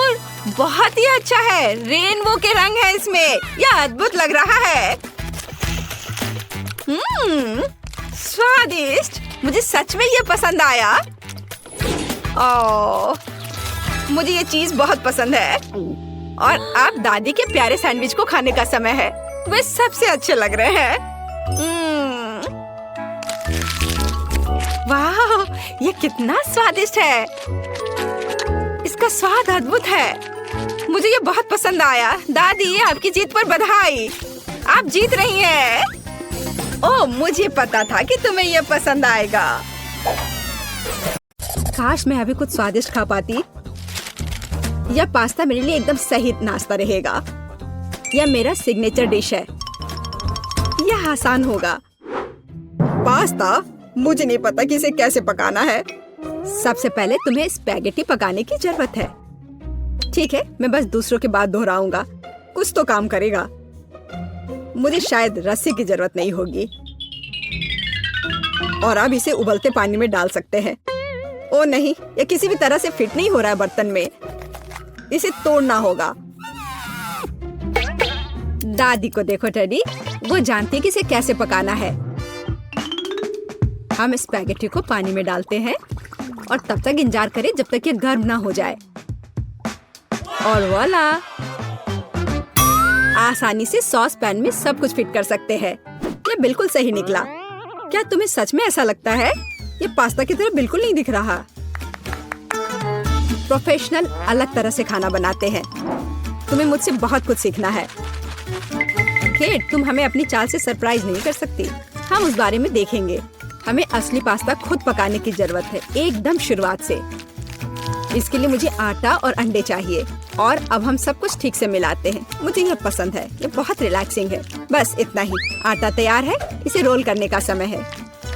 बहुत ही अच्छा है। रेनबो के रंग है इसमें। यह अद्भुत लग रहा है। स्वादिष्ट। मुझे सच में ये पसंद आया। ओह, मुझे ये चीज बहुत पसंद है। और अब दादी के प्यारे सैंडविच को खाने का समय है। वे सबसे अच्छे लग रहे हैं। वाह, ये कितना स्वादिष्ट है। इसका स्वाद अद्भुत है। मुझे ये बहुत पसंद आया। दादी, आपकी जीत पर बधाई। आप जीत रही हैं। ओह, मुझे पता था कि तुम्हें ये पसंद आएगा। काश मैं अभी कुछ स्वादिष्ट खा पाती। यह पास्ता मेरे लिए एकदम सही नाश्ता रहेगा। यह मेरा सिग्नेचर डिश है। यह आसान होगा। पास्ता? मुझे नहीं पता कि इसे कैसे पकाना है। सबसे पहले तुम्हें स्पैगेटी पकाने की जरूरत है। ठीक है, मैं बस दूसरों की बात दोहराऊंगा। कुछ तो काम करेगा। मुझे शायद रस्सी की जरूरत नहीं होगी। और अब इसे उबलते पानी में डाल सकते हैं। ओ नहीं, यह किसी भी तरह से फिट नहीं हो रहा है बर्तन में। इसे तोड़ना होगा। दादी को देखो टेडी, वो जानती है कि इसे कैसे पकाना है। हम स्पैगेटी को पानी में डालते हैं और तब तक इंतजार करें जब तक ये गर्म ना हो जाए। और वाला, आसानी से सॉस पैन में सब कुछ फिट कर सकते हैं। ये बिल्कुल सही निकला। क्या तुम्हें सच में ऐसा लगता है? ये पास्ता की तरह बिल्कुल नहीं दिख रहा। प्रोफेशनल अलग तरह से खाना बनाते हैं। तुम्हें मुझसे बहुत कुछ सीखना है। केट, तुम हमें अपनी चाल से सरप्राइज नहीं कर सकती। हम उस बारे में देखेंगे। हमें असली पास्ता खुद पकाने की जरूरत है, एकदम शुरुआत से। इसके लिए मुझे आटा और अंडे चाहिए। और अब हम सब कुछ ठीक से मिलाते हैं। मुझे यह पसंद है। ये बहुत रिलैक्सिंग है। बस इतना ही। आटा तैयार है। इसे रोल करने का समय है।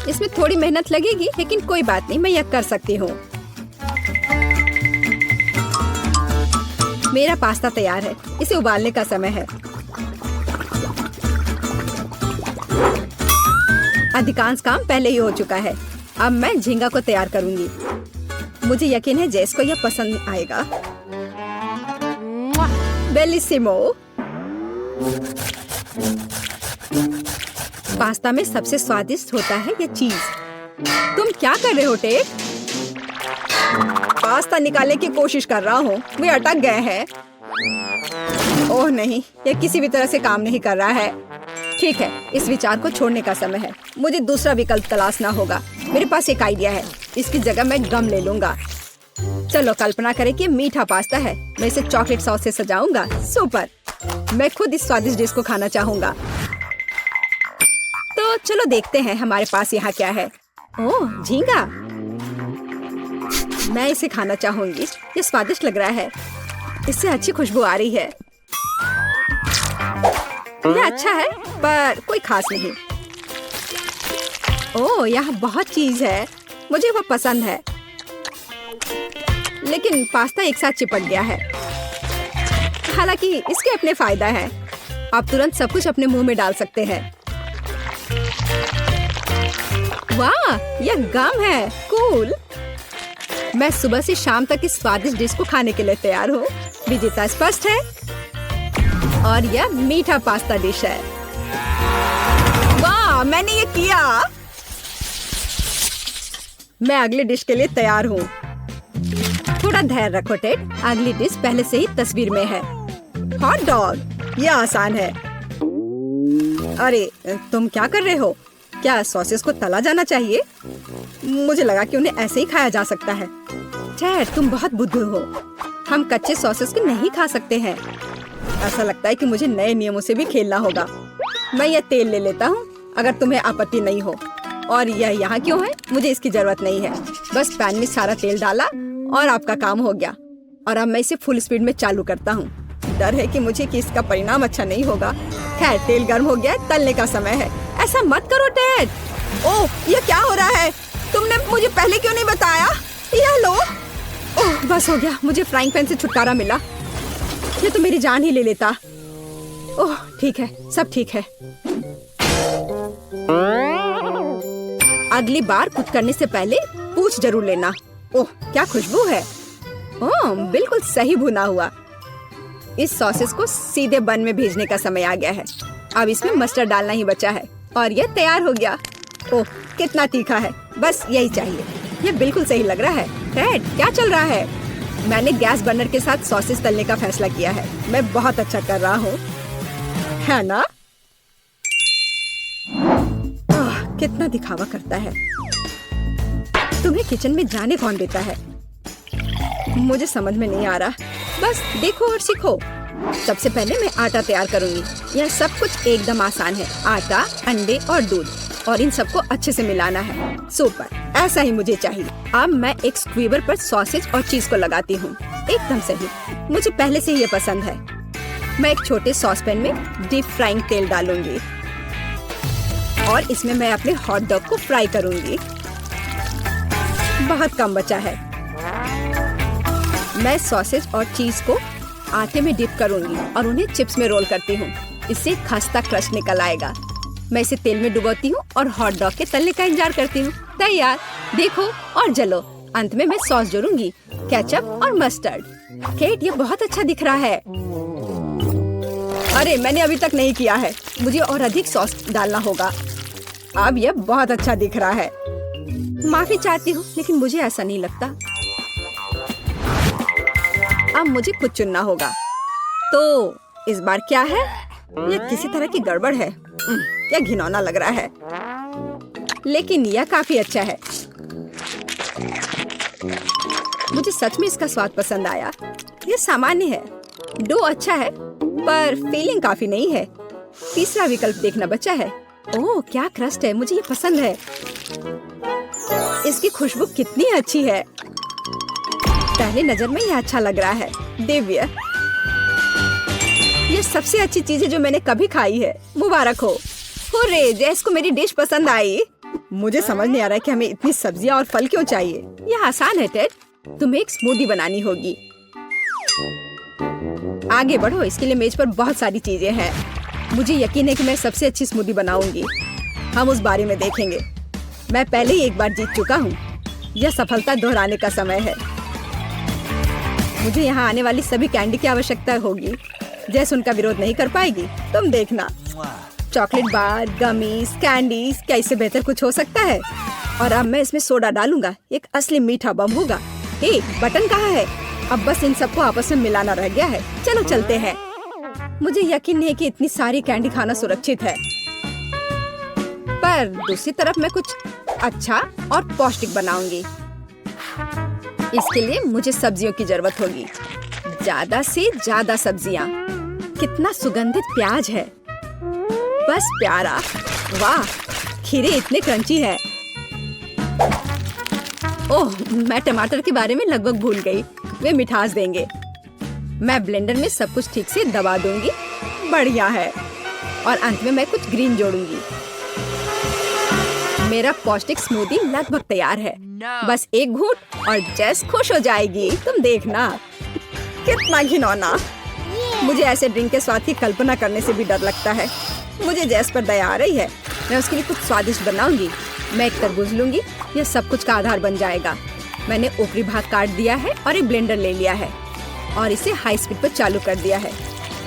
इसमें थोड़ी मेहनत लगेगी, लेकिन कोई बात नहीं, मैं यह कर सकती हूँ। मेरा पास्ता तैयार है। इसे उबालने का समय है। अधिकांश काम पहले ही हो चुका है। अब मैं झींगा को तैयार करूंगी। मुझे यकीन है जेस को यह पसंद आएगा। बेलिसिमो। पास्ता में सबसे स्वादिष्ट होता है यह चीज। तुम क्या कर रहे हो टेक? पास्ता निकालने की कोशिश कर रहा हूँ। वे अटक गए हैं। ओह नहीं, यह किसी भी तरह से काम नहीं कर रहा है। ठीक है, इस विचार को छोड़ने का समय है। मुझे दूसरा विकल्प तलाशना होगा। मेरे पास एक आइडिया है। इसकी जगह मैं गम ले लूंगा। चलो कल्पना करें कि मीठा पास्ता है। मैं इसे चॉकलेट सॉस से सजाऊंगा। सुपर। मैं खुद इस स्वादिष्ट डिश को खाना चाहूंगा। तो चलो देखते हैं हमारे पास यहाँ क्या है। ओह, झींगा। मैं इसे खाना चाहूंगी। ये स्वादिष्ट लग रहा है। इससे अच्छी खुशबू आ रही है। यह अच्छा है, पर कोई खास नहीं। ओह, यहाँ बहुत चीज है। मुझे वो पसंद है। लेकिन पास्ता एक साथ चिपक गया है। हालांकि इसके अपने फायदा है। आप तुरंत सब कुछ अपने मुंह में डाल सकते हैं। वाह, यह गम है। कूल। मैं सुबह से शाम तक इस स्वादिष्ट डिश को खाने के लिए तैयार हूँ। विजेता स्पष्ट है और यह मीठा पास्ता डिश है। वाह, मैंने ये किया। मैं अगली डिश के लिए तैयार हूँ। थोड़ा धैर्य रखो टेड, अगली डिश पहले से ही तस्वीर में है। हॉट डॉग, यह आसान है। अरे तुम क्या कर रहे हो? क्या सॉसेस को तला जाना चाहिए? मुझे लगा कि उन्हें ऐसे ही खाया जा सकता है। टेड, तुम बहुत बुद्धू हो। हम कच्चे सॉसेस को नहीं खा सकते हैं। ऐसा लगता है कि मुझे नए नियमों से भी खेलना होगा। मैं यह तेल ले लेता हूँ, अगर तुम्हें आपत्ति नहीं हो। और यह यहाँ क्यों है? मुझे इसकी जरूरत नहीं है। बस पैन में सारा तेल डाला और आपका काम हो गया। और अब मैं इसे फुल स्पीड में चालू करता हूँ। डर है कि मुझे कि इसका परिणाम अच्छा नहीं होगा। खैर, तेल गर्म हो गया, तलने का समय है। ऐसा मत करो टेड। ओह, ये क्या हो रहा है? तुमने मुझे पहले क्यों नहीं बताया? यह लो। ओह, बस हो गया, मुझे फ्राइंग पैन से छुटकारा मिला। ये तो मेरी जान ही ले लेता। ओह, ठीक है, सब ठीक है। अगली बार कुछ करने से पहले पूछ जरूर लेना। ओह, क्या खुशबू है। ओह, बिल्कुल सही भुना हुआ। इस सॉसेस को सीधे बन में भेजने का समय आ गया है। अब इसमें मस्टर्ड डालना ही बचा है और यह तैयार हो गया। ओह, कितना तीखा है। बस यही चाहिए। यह बिल्कुल सही लग रहा है। टेड, क्या चल रहा है? मैंने गैस बर्नर के साथ सॉसेस तलने का फैसला किया है। मैं बहुत अच्छा कर रहा हूँ, है ना? कितना दिखावा करता है। तुम्हें किचन में जाने कौन देता है? मुझे समझ में नहीं आ रहा। बस देखो और सीखो। सबसे पहले मैं आटा तैयार करूंगी। यह सब कुछ एकदम आसान है। आटा, अंडे और दूध, और इन सबको अच्छे से मिलाना है। सुपर, ऐसा ही मुझे चाहिए। अब मैं एक स्क्वीवर पर सॉसेज और चीज को लगाती हूँ। एकदम सही, मुझे पहले से ये पसंद है। मैं एक छोटे सॉस पैन में डीप फ्राइंग तेल डालूंगी और इसमें मैं अपने हॉट डॉग को फ्राई करूंगी। बहुत कम बचा है। मैं सॉसेज और चीज को आटे में डिप करूंगी और उन्हें चिप्स में रोल करती हूँ। इससे खस्ता क्रस्ट निकल आएगा। मैं इसे तेल में डुबोती हूँ और हॉट डॉग के तलने का इंतजार करती हूँ। तैयार, देखो और जलो। अंत में मैं सॉस जोड़ूंगी, केचप और मस्टर्ड। केट, ये बहुत अच्छा दिख रहा है। अरे, मैंने अभी तक नहीं किया है। मुझे और अधिक सॉस डालना होगा। अब यह बहुत अच्छा दिख रहा है। माफी चाहती हूँ, लेकिन मुझे ऐसा नहीं लगता। अब मुझे कुछ चुनना होगा। तो इस बार क्या है? यह किसी तरह की गड़बड़ है। यह घिनौना लग रहा है, लेकिन यह काफी अच्छा है। मुझे सच में इसका स्वाद पसंद आया। यह सामान्य है। डो अच्छा है, पर फीलिंग काफी नहीं है। तीसरा विकल्प देखना बचा है। ओह, क्या क्रस्ट है। मुझे ये पसंद है। इसकी खुशबू कितनी अच्छी है। पहले नजर में यह अच्छा लग रहा है। दिव्य, ये सबसे अच्छी चीज है जो मैंने कभी खाई है। मुबारक हो। हुर्रे, जैस को मेरी डिश पसंद आई। मुझे समझ नहीं आ रहा है कि हमें इतनी सब्जियां और फल क्यों चाहिए। यह आसान है टेड, तुम्हें एक स्मूदी बनानी होगी। आगे बढ़ो, इसके लिए मेज पर बहुत सारी चीजें हैं। मुझे यकीन है कि मैं सबसे अच्छी स्मूदी बनाऊंगी। हम उस बारे में देखेंगे। मैं पहले ही एक बार जीत चुका हूँ। यह सफलता दोहराने का समय है। मुझे यहाँ आने वाली सभी कैंडी की आवश्यकता होगी। जैस उनका विरोध नहीं कर पाएगी। तुम देखना। चॉकलेट बार, गमीज, कैंडीज, क्या इससे बेहतर कुछ हो सकता है? और अब मैं इसमें सोडा डालूंगा। एक असली मीठा बम होगा। हे, बटन कहाँ है? अब बस इन सबको आपस में मिलाना रह गया है। चलो चलते हैं। मुझे यकीन नहीं है कि इतनी सारी कैंडी खाना सुरक्षित है, पर दूसरी तरफ मैं कुछ अच्छा और पौष्टिक बनाऊंगी। इसके लिए मुझे सब्जियों की जरूरत होगी। ज्यादा से ज्यादा सब्जियाँ। कितना सुगंधित प्याज है। बस प्यारा। वाह, खीरे इतने क्रंची है। ओह, मैं टमाटर के बारे में लगभग भूल गई। वे मिठास देंगे। मैं ब्लेंडर में सब कुछ ठीक से दबा दूंगी। बढ़िया है। और अंत में मैं कुछ ग्रीन जोड़ूंगी। मेरा पौष्टिक स्मूदी लगभग तैयार है। बस एक घूंट और जेस खुश हो जाएगी। तुम देखना। कितना घिनौना। मुझे ऐसे ड्रिंक के स्वाद की कल्पना करने से भी डर लगता है। मुझे जेस पर दया आ रही है। मैं उसके लिए कुछ स्वादिष्ट बनाऊंगी। मैं एक तरबूज लूंगी, यह सब कुछ का आधार बन जाएगा। मैंने ऊपरी भाग काट दिया है और एक ब्लेंडर ले लिया है और इसे हाई स्पीड पर चालू कर दिया है।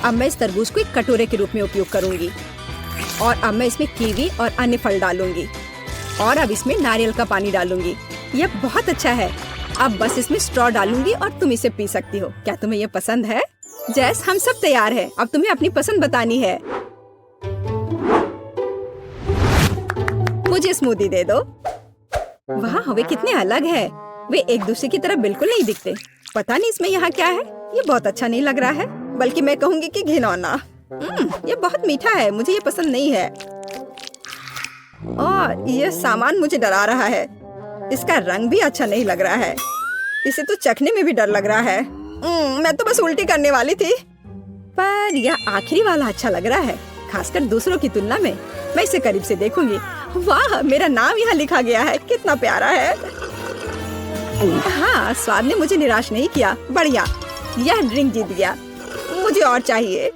अब मैं इस तरबूज को एक कटोरे के रूप में उपयोग करूंगी और अब मैं इसमें कीवी और अन्य फल डालूंगी और अब इसमें नारियल का पानी डालूंगी। यह बहुत अच्छा है। अब बस इसमें स्ट्रॉ डालूंगी और तुम इसे पी सकती हो। क्या तुम्हें यह पसंद है? जैस, हम सब तैयार हैं। अब तुम्हें अपनी पसंद बतानी है। मुझे स्मूदी दे दो। वाह, वे कितने अलग है। वे एक दूसरे की तरह बिल्कुल नहीं दिखते। पता नहीं इसमें यहाँ क्या है। ये बहुत अच्छा नहीं लग रहा है, बल्कि मैं कहूँगी कि घिनौना। ये बहुत मीठा है, मुझे ये पसंद नहीं है और ये सामान मुझे डरा रहा है। इसका रंग भी अच्छा नहीं लग रहा है। इसे तो चखने में भी डर लग रहा है। मैं तो बस उल्टी करने वाली थी, पर यह आखिरी वाला अच्छा लग रहा है, खासकर दूसरों की तुलना में। मैं इसे करीब से देखूंगी। वाह, मेरा नाम यहाँ लिखा गया है, कितना प्यारा है। हाँ, स्वाद ने मुझे निराश नहीं किया। बढ़िया, यह ड्रिंक जीत गया। मुझे और चाहिए।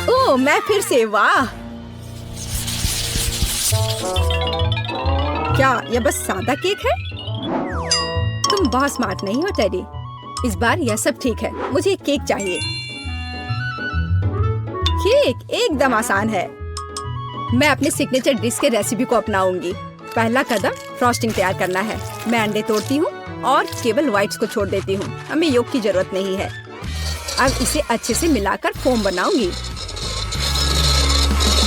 ओह, मैं फिर से। वाह, क्या यह बस सादा केक है? तुम बहुत स्मार्ट नहीं हो टेडी। इस बार यह सब ठीक है। मुझे एक केक चाहिए। केक एकदम आसान है। मैं अपने सिग्नेचर डिश के रेसिपी को अपनाऊंगी। पहला कदम फ्रॉस्टिंग तैयार करना है। मैं अंडे तोड़ती हूँ और केवल व्हाइट्स को छोड़ देती हूँ। हमें योग की जरूरत नहीं है। अब इसे अच्छे से मिलाकर फोम बनाऊंगी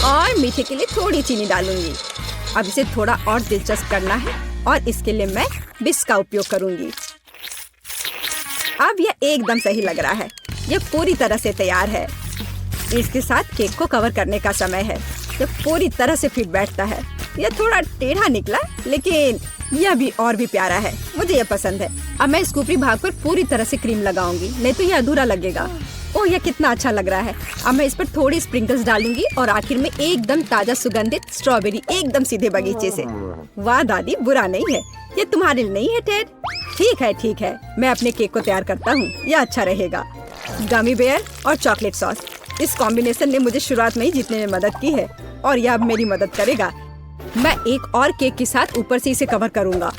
और मीठे के लिए थोड़ी चीनी डालूंगी। अब इसे थोड़ा और दिलचस्प करना है और इसके लिए मैं बिस्क का उपयोग करूंगी। अब यह एकदम सही लग रहा है। यह पूरी तरह से तैयार है। इसके साथ केक को कवर करने का समय है। यह पूरी तरह से फिट बैठता है। यह थोड़ा टेढ़ा निकला, लेकिन यह भी और भी प्यारा है। मुझे यह पसंद है। अब मैं इस ऊपरी भाग पर पूरी तरह से क्रीम लगाऊंगी, नहीं तो यह अधूरा लगेगा। ओह, यह कितना अच्छा लग रहा है। अब मैं इस पर थोड़ी स्प्रिंकल्स डालूंगी और आखिर में एकदम ताजा सुगंधित स्ट्रॉबेरी, एकदम सीधे बगीचे से। वाह दादी, बुरा नहीं है। ये तुम्हारे लिए नहीं है टेड। ठीक है, मैं अपने केक को तैयार करता हूँ। यह अच्छा रहेगा। गमी बेयर और चॉकलेट सॉस, इस कॉम्बिनेशन ने मुझे शुरुआत में ही जीतने में मदद की है और यह अब मेरी मदद करेगा। मैं एक और केक के साथ ऊपर से इसे कवर करूंगा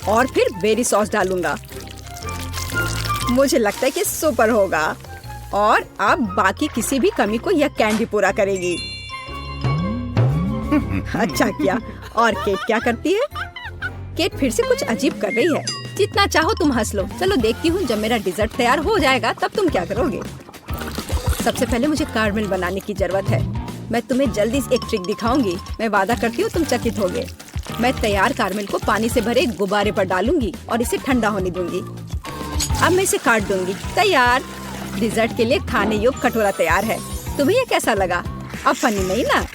और फिर बेरी सॉस डालूंगा। मुझे लगता है कि सुपर होगा और अब बाकी किसी भी कमी को यह कैंडी पूरा करेगी। अच्छा किया। और केट क्या करती है? केट फिर से कुछ अजीब कर रही है। जितना चाहो तुम हंस लो। चलो देखती हूँ, जब मेरा डिजर्ट तैयार हो जाएगा तब तुम क्या करोगे। सबसे पहले मुझे कारमेल बनाने की जरूरत है। मैं तुम्हें जल्दी एक ट्रिक दिखाऊंगी। मैं वादा करती हूँ तुम चकित होगे। मैं तैयार कारमेल को पानी से भरे एक गुब्बारे पर डालूंगी और इसे ठंडा होने दूंगी। अब मैं इसे काट दूंगी। तैयार। डिजर्ट के लिए खाने योग्य कटोरा तैयार है। तुम्हें यह कैसा लगा? अब फनी नहीं ना?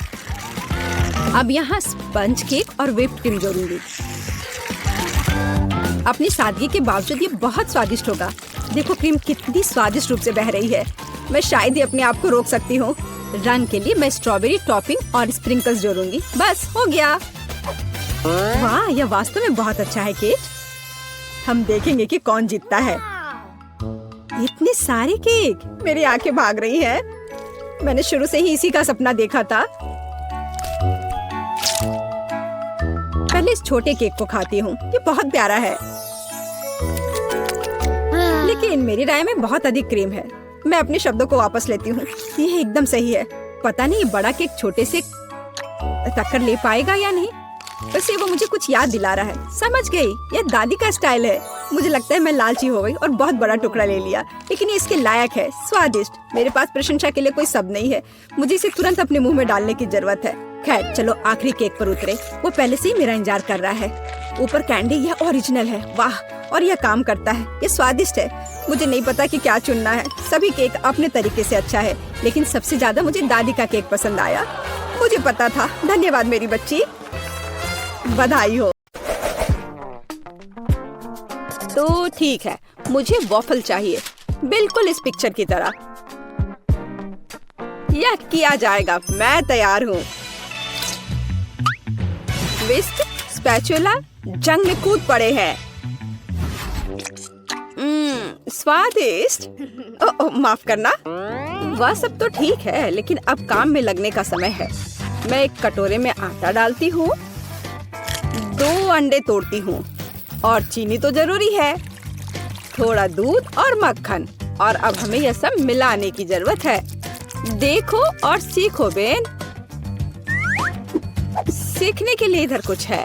अब यहाँ स्पंज केक और व्हिप्ड क्रीम जोड़ूंगी। अपनी सादगी के बावजूद ये बहुत स्वादिष्ट होगा। देखो क्रीम कितनी स्वादिष्ट रूप से बह रही है। मैं शायद ही अपने आप को रोक सकती हूँ। रंग के लिए मैं स्ट्रॉबेरी टॉपिंग और स्प्रिंकल्स जोड़ूंगी। बस हो गया। वाह, यह वास्तव में बहुत अच्छा है केट। हम देखेंगे कि कौन जीतता है। इतने सारे केक, मेरी आंखें भाग रही हैं। मैंने शुरू से ही इसी का सपना देखा था। पहले इस छोटे केक को खाती हूँ। ये बहुत प्यारा है, लेकिन मेरी राय में बहुत अधिक क्रीम है। मैं अपने शब्दों को वापस लेती हूँ। ये एकदम सही है। पता नहीं ये बड़ा केक छोटे से टक्कर ले पाएगा या नहीं। वैसे वो मुझे कुछ याद दिला रहा है। समझ गई, ये दादी का स्टाइल है। मुझे लगता है मैं लालची हो गई और बहुत बड़ा टुकड़ा ले लिया, लेकिन ये इसके लायक है। स्वादिष्ट। मेरे पास प्रशंसा के लिए कोई शब्द नहीं है। मुझे इसे तुरंत अपने मुंह में डालने की जरूरत है। खैर चलो आखिरी केक पर उतरे। वो पहले से ही मेरा इंतजार कर रहा है। ऊपर कैंडी, यह ओरिजिनल है। वाह, और यह काम करता है। ये स्वादिष्ट है। मुझे नहीं पता कि क्या चुनना है। सभी केक अपने तरीके से अच्छा है, लेकिन सबसे ज्यादा मुझे दादी का केक पसंद आया। मुझे पता था। धन्यवाद मेरी बच्ची, बधाई हो। तो ठीक है, मुझे वॉफल चाहिए, बिल्कुल इस पिक्चर की तरह। यह किया जाएगा। मैं तैयार हूँ। विस्क, स्पैचुला जंग में कूद पड़े हैं। स्वादिष्ट। माफ करना। वह सब तो ठीक है, लेकिन अब काम में लगने का समय है। मैं एक कटोरे में आटा डालती हूँ 2 अंडे तोड़ती हूँ और चीनी तो जरूरी है, थोड़ा दूध और मक्खन। और अब हमें यह सब मिलाने की जरूरत है। देखो और सीखो बेन। सीखने के लिए इधर कुछ है।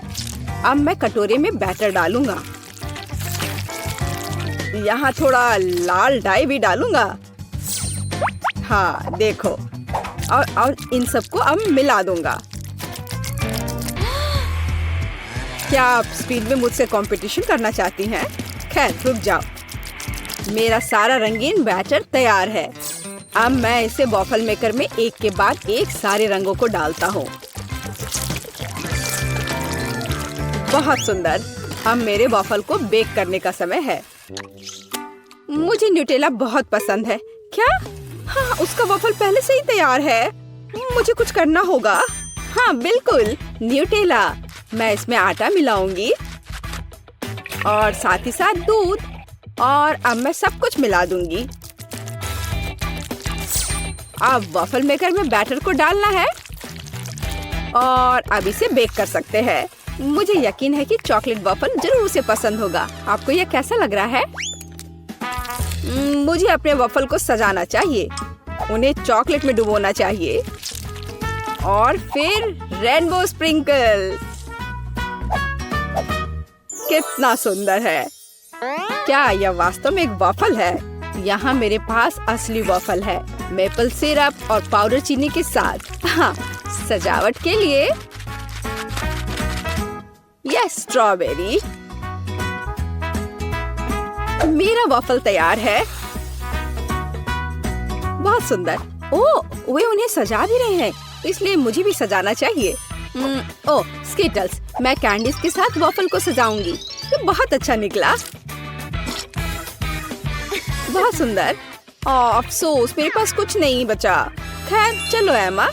अब मैं कटोरे में बैटर डालूंगा। यहाँ थोड़ा लाल डाई भी डालूंगा। हाँ देखो, और इन सबको अब मिला दूंगा। क्या आप स्पीड में मुझसे कंपटीशन करना चाहती हैं? खैर रुक जाओ, मेरा सारा रंगीन बैटर तैयार है। अब मैं इसे वॉफल मेकर में एक के बाद एक सारे रंगों को डालता हूँ। बहुत सुंदर। अब मेरे वॉफल को बेक करने का समय है। मुझे न्यूटेला बहुत पसंद है। क्या? हाँ, उसका वॉफल पहले से ही तैयार है। मुझे कुछ करना होगा। हाँ बिल्कुल, न्यूटेला। मैं इसमें आटा मिलाऊंगी और साथ ही साथ दूध, और अब मैं सब कुछ मिला दूंगी। अब वॉफल मेकर में बैटर को डालना है और अब इसे बेक कर सकते हैं। मुझे यकीन है कि चॉकलेट वॉफल जरूर उसे पसंद होगा। आपको यह कैसा लग रहा है? मुझे अपने वॉफल को सजाना चाहिए, उन्हें चॉकलेट में डुबोना चाहिए और फिर रेनबो स्प्रिंकल। कितना सुंदर है! क्या यह वास्तव में एक वॉफल है? यहाँ मेरे पास असली वॉफल है, मेपल सिरप और पाउडर चीनी के साथ। हाँ, सजावट के लिए यह स्ट्रॉबेरी। मेरा वॉफल तैयार है। बहुत सुंदर। ओह, वे उन्हें सजा भी रहे हैं, इसलिए मुझे भी सजाना चाहिए। ओह, स्किटल्स। मैं कैंडीज के साथ वॉफल को सजाऊंगी। ये बहुत अच्छा निकला। बहुत सुंदर। अफसोस मेरे पास कुछ नहीं बचा। खैर चलो एमा।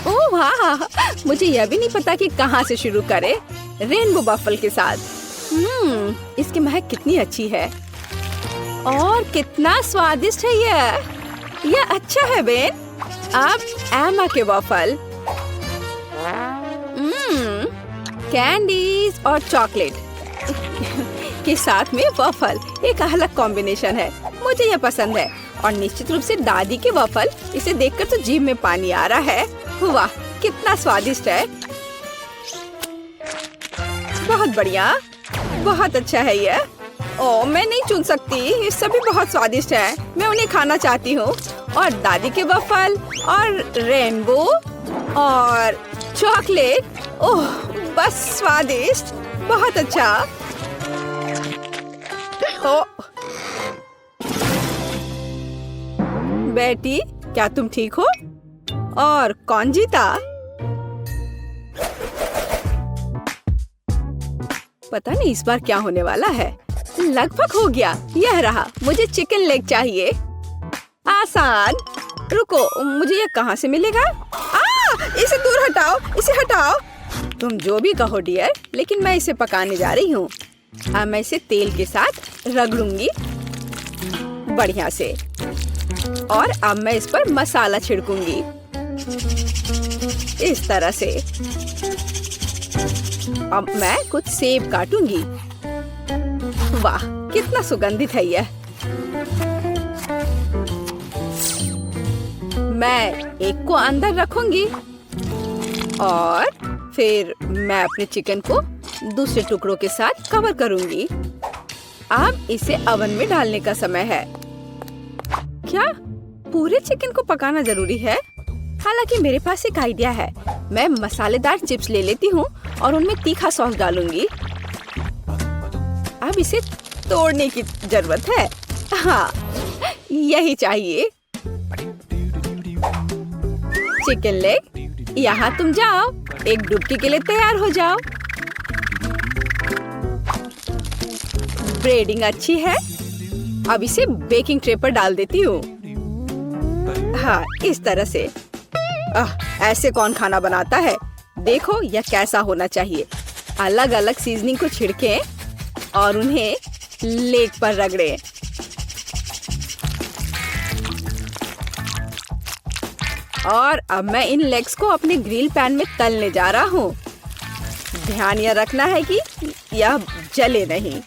ओह वाह, मुझे यह भी नहीं पता कि कहाँ से शुरू करें। रेनबो वॉफल के साथ। इसकी महक कितनी अच्छी है और कितना स्वादिष्ट है यह अच्छा है बेन। अब एमा के वॉफल। कैंडीज और चॉकलेट के साथ में वॉफल एक अलग कॉम्बिनेशन है। मुझे यह पसंद है और निश्चित रूप से दादी के वॉफल। इसे देखकर तो जीभ में पानी आ रहा है। वाह, कितना स्वादिष्ट है। बहुत बढ़िया, बहुत अच्छा है यह। ओह, मैं नहीं चुन सकती, ये सभी बहुत स्वादिष्ट है। मैं उन्हें खाना चाहती हूँ। और दादी के वॉफल और रेनबो और चॉकलेट। ओह, बस स्वादिष्ट, बहुत अच्छा। ओह बेटी, क्या तुम ठीक हो? और कौन जीता? पता नहीं इस बार क्या होने वाला है। लगभग हो गया। यह रहा। मुझे चिकन लेग चाहिए। आसान। रुको, मुझे यह कहाँ से मिलेगा? इसे दूर हटाओ, इसे हटाओ। तुम जो भी कहो डियर, लेकिन मैं इसे पकाने जा रही हूँ। अब मैं इसे तेल के साथ रगड़ूंगी बढ़िया से, और अब मैं इस पर मसाला छिड़कूंगी इस तरह से। अब मैं कुछ सेब काटूंगी। वाह, कितना सुगंधित है यह। मैं एक को अंदर रखूंगी और फिर मैं अपने चिकन को दूसरे टुकड़ों के साथ कवर करूंगी। अब इसे ओवन में डालने का समय है। क्या पूरे चिकन को पकाना जरूरी है? हालांकि मेरे पास एक आइडिया है। मैं मसालेदार चिप्स ले लेती हूँ और उनमें तीखा सॉस डालूंगी। अब इसे तोड़ने की जरूरत है। हाँ, यही चाहिए। चिकन लेग, यहाँ तुम जाओ, एक डुबकी के लिए तैयार हो जाओ। ब्रेडिंग अच्छी है। अब इसे बेकिंग ट्रे पर डाल देती हूँ। हाँ, इस तरह से। ऐसे कौन खाना बनाता है? देखो यह कैसा होना चाहिए। अलग अलग सीजनिंग को छिड़कें और उन्हें लेग पर रगड़ें। और अब मैं इन लेग्स को अपने ग्रिल पैन में तलने जा रहा हूँ। ध्यान यह रखना है कि यह जले नहीं।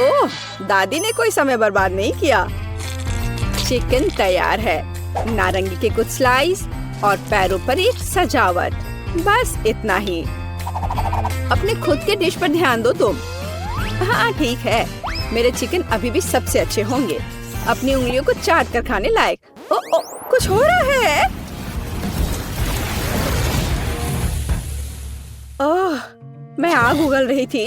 ओह, दादी ने कोई समय बर्बाद नहीं किया। चिकन तैयार है। नारंगी के कुछ स्लाइस और पैरों पर एक सजावट। बस इतना ही। अपने खुद के डिश पर ध्यान दो तुम। हाँ ठीक है, मेरे चिकन अभी भी सबसे अच्छे होंगे। अपनी उंगलियों को चाट कर खाने लायक। ओ, कुछ हो रहा है। ओह, मैं आग उगल रही थी।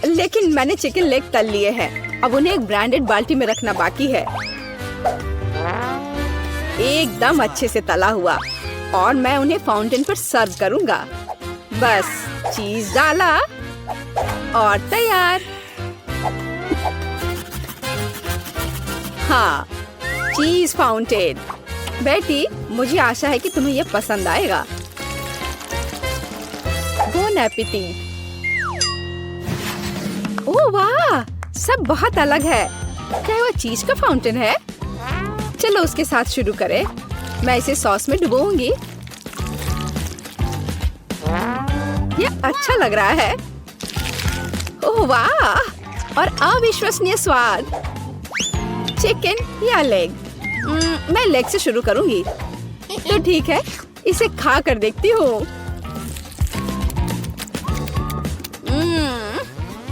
लेकिन मैंने चिकन लेग तल लिए हैं। अब उन्हें एक ब्रांडेड बाल्टी में रखना बाकी है। एकदम अच्छे से तला हुआ। और मैं उन्हें फाउंटेन पर सर्व करूंगा। बस चीज डाला और तैयार। हाँ, चीज फाउंटेन। बेटी, मुझे आशा है कि तुम्हें यह पसंद आएगा। Bone appétit. ओह वाह, सब बहुत अलग है। क्या वह चीज का फाउंटेन है? चलो उसके साथ शुरू करें। मैं इसे सॉस में डुबोऊंगी। यह अच्छा लग रहा है। ओह वाह, और अविश्वसनीय स्वाद। चिकन या लेग? मैं लेग से शुरू करूंगी। तो ठीक है, इसे खा कर देखती हूँ।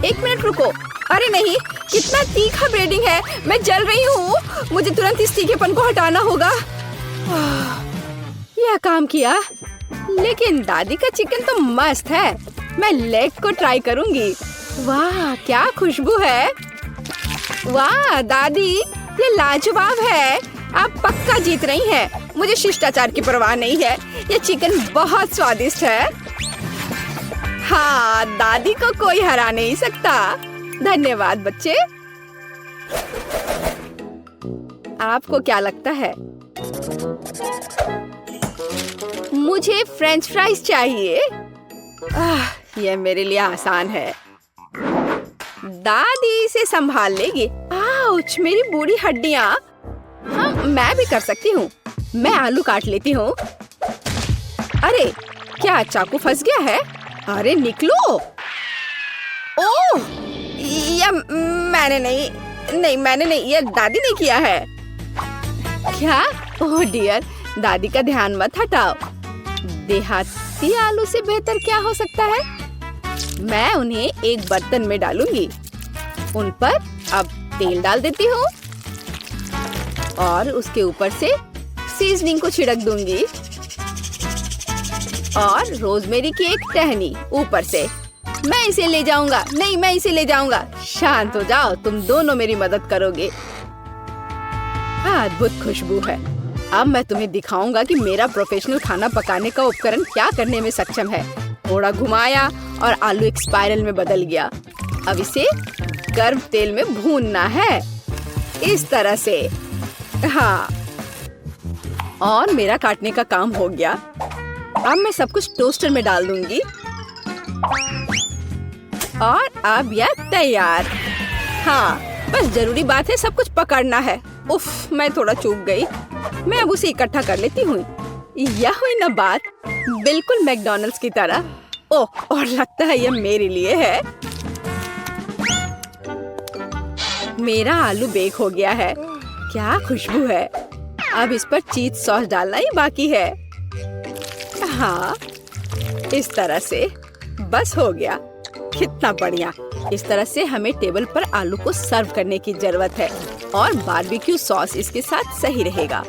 एक मिनट रुको। अरे नहीं, कितना तीखा ब्रेडिंग है। मैं जल रही हूँ। मुझे तुरंत इस तीखेपन को हटाना होगा। यह काम किया। लेकिन दादी का चिकन तो मस्त है। मैं लेग को ट्राई करूंगी। वाह, क्या खुशबू है। वाह दादी, ये लाजवाब है। आप पक्का जीत रही हैं। मुझे शिष्टाचार की परवाह नहीं है। ये चिकन बहुत स्वादिष्ट है। हाँ, दादी को कोई हरा नहीं सकता। धन्यवाद बच्चे। आपको क्या लगता है? मुझे फ्रेंच फ्राइज चाहिए। यह मेरे लिए आसान है। दादी इसे संभाल लेगी। आउच, मेरी बूढ़ी हड्डियां। हाँ, मैं भी कर सकती हूँ। मैं आलू काट लेती हूँ। अरे, क्या चाकू फंस गया है? अरे निकलो। ओह, यह मैंने नहीं, यह दादी ने किया है। क्या? ओह डियर, दादी का ध्यान मत हटाओ। देहाती आलू से बेहतर क्या हो सकता है? मैं उन्हें एक बर्तन में डालूंगी। उन पर अब तेल डाल देती हूँ और उसके ऊपर से सीजनिंग को छिड़क दूंगी और रोजमेरी की एक टहनी ऊपर से। मैं इसे ले जाऊंगा। नहीं, मैं इसे ले जाऊंगा। शांत हो जाओ, तुम दोनों मेरी मदद करोगे। अद्भुत खुशबू है। अब मैं तुम्हें दिखाऊंगा कि मेरा प्रोफेशनल खाना पकाने का उपकरण क्या करने में सक्षम है। थोड़ा घुमाया और आलू एक स्पाइरल में बदल गया। अब इसे गर्म तेल में भूनना है, इस तरह से। हाँ, और मेरा काटने का काम हो गया। अब मैं सब कुछ टोस्टर में डाल दूंगी और अब यह तैयार। हाँ, बस जरूरी बात है सब कुछ पकड़ना है। उफ, मैं थोड़ा चूक गई। मैं अब उसे इकट्ठा कर लेती हूँ। यह हुई ना बात, बिल्कुल मैकडॉनल्ड्स की तरह। ओह, और लगता है यह मेरे लिए है। मेरा आलू बेक हो गया है। क्या खुशबू है। अब इस पर चीज सॉस डालना ही बाकी है। हाँ, इस तरह से। बस हो गया। कितना बढ़िया। इस तरह से हमें टेबल पर आलू को सर्व करने की जरूरत है और बारबेक्यू सॉस इसके साथ सही रहेगा।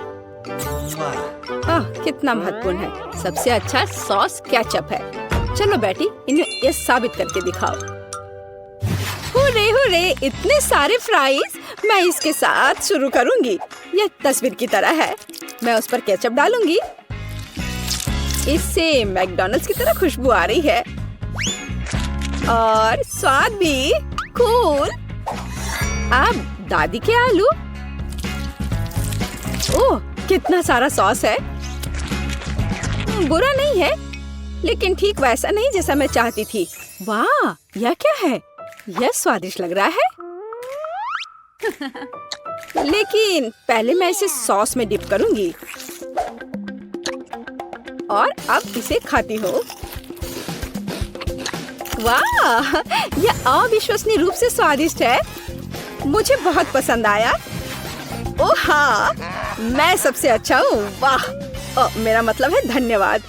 कितना महत्वपूर्ण है। सबसे अच्छा सॉस केचप है। चलो बेटी, इन्हें ये साबित करके दिखाओ। हुर्रे हुर्रे, इतने सारे फ्राइज। मैं इसके साथ शुरू करूंगी। यह तस्वीर की तरह है। मैं उस पर केचप डालूंगी। इससे मैकडॉनल्ड्स की तरह खुशबू आ रही है और स्वाद भी कूल। अब दादी के आलू। ओह, कितना सारा सॉस है। बुरा नहीं है, लेकिन ठीक वैसा नहीं जैसा मैं चाहती थी। वाह, यह क्या है? यह स्वादिष्ट लग रहा है। लेकिन पहले मैं इसे सॉस में डिप करूंगी। और अब इसे खाती हूँ। वाह, यह अविश्वसनीय रूप से स्वादिष्ट है। मुझे बहुत पसंद आया। ओह हाँ, मैं सबसे अच्छा हूँ। वाह, मेरा मतलब है धन्यवाद।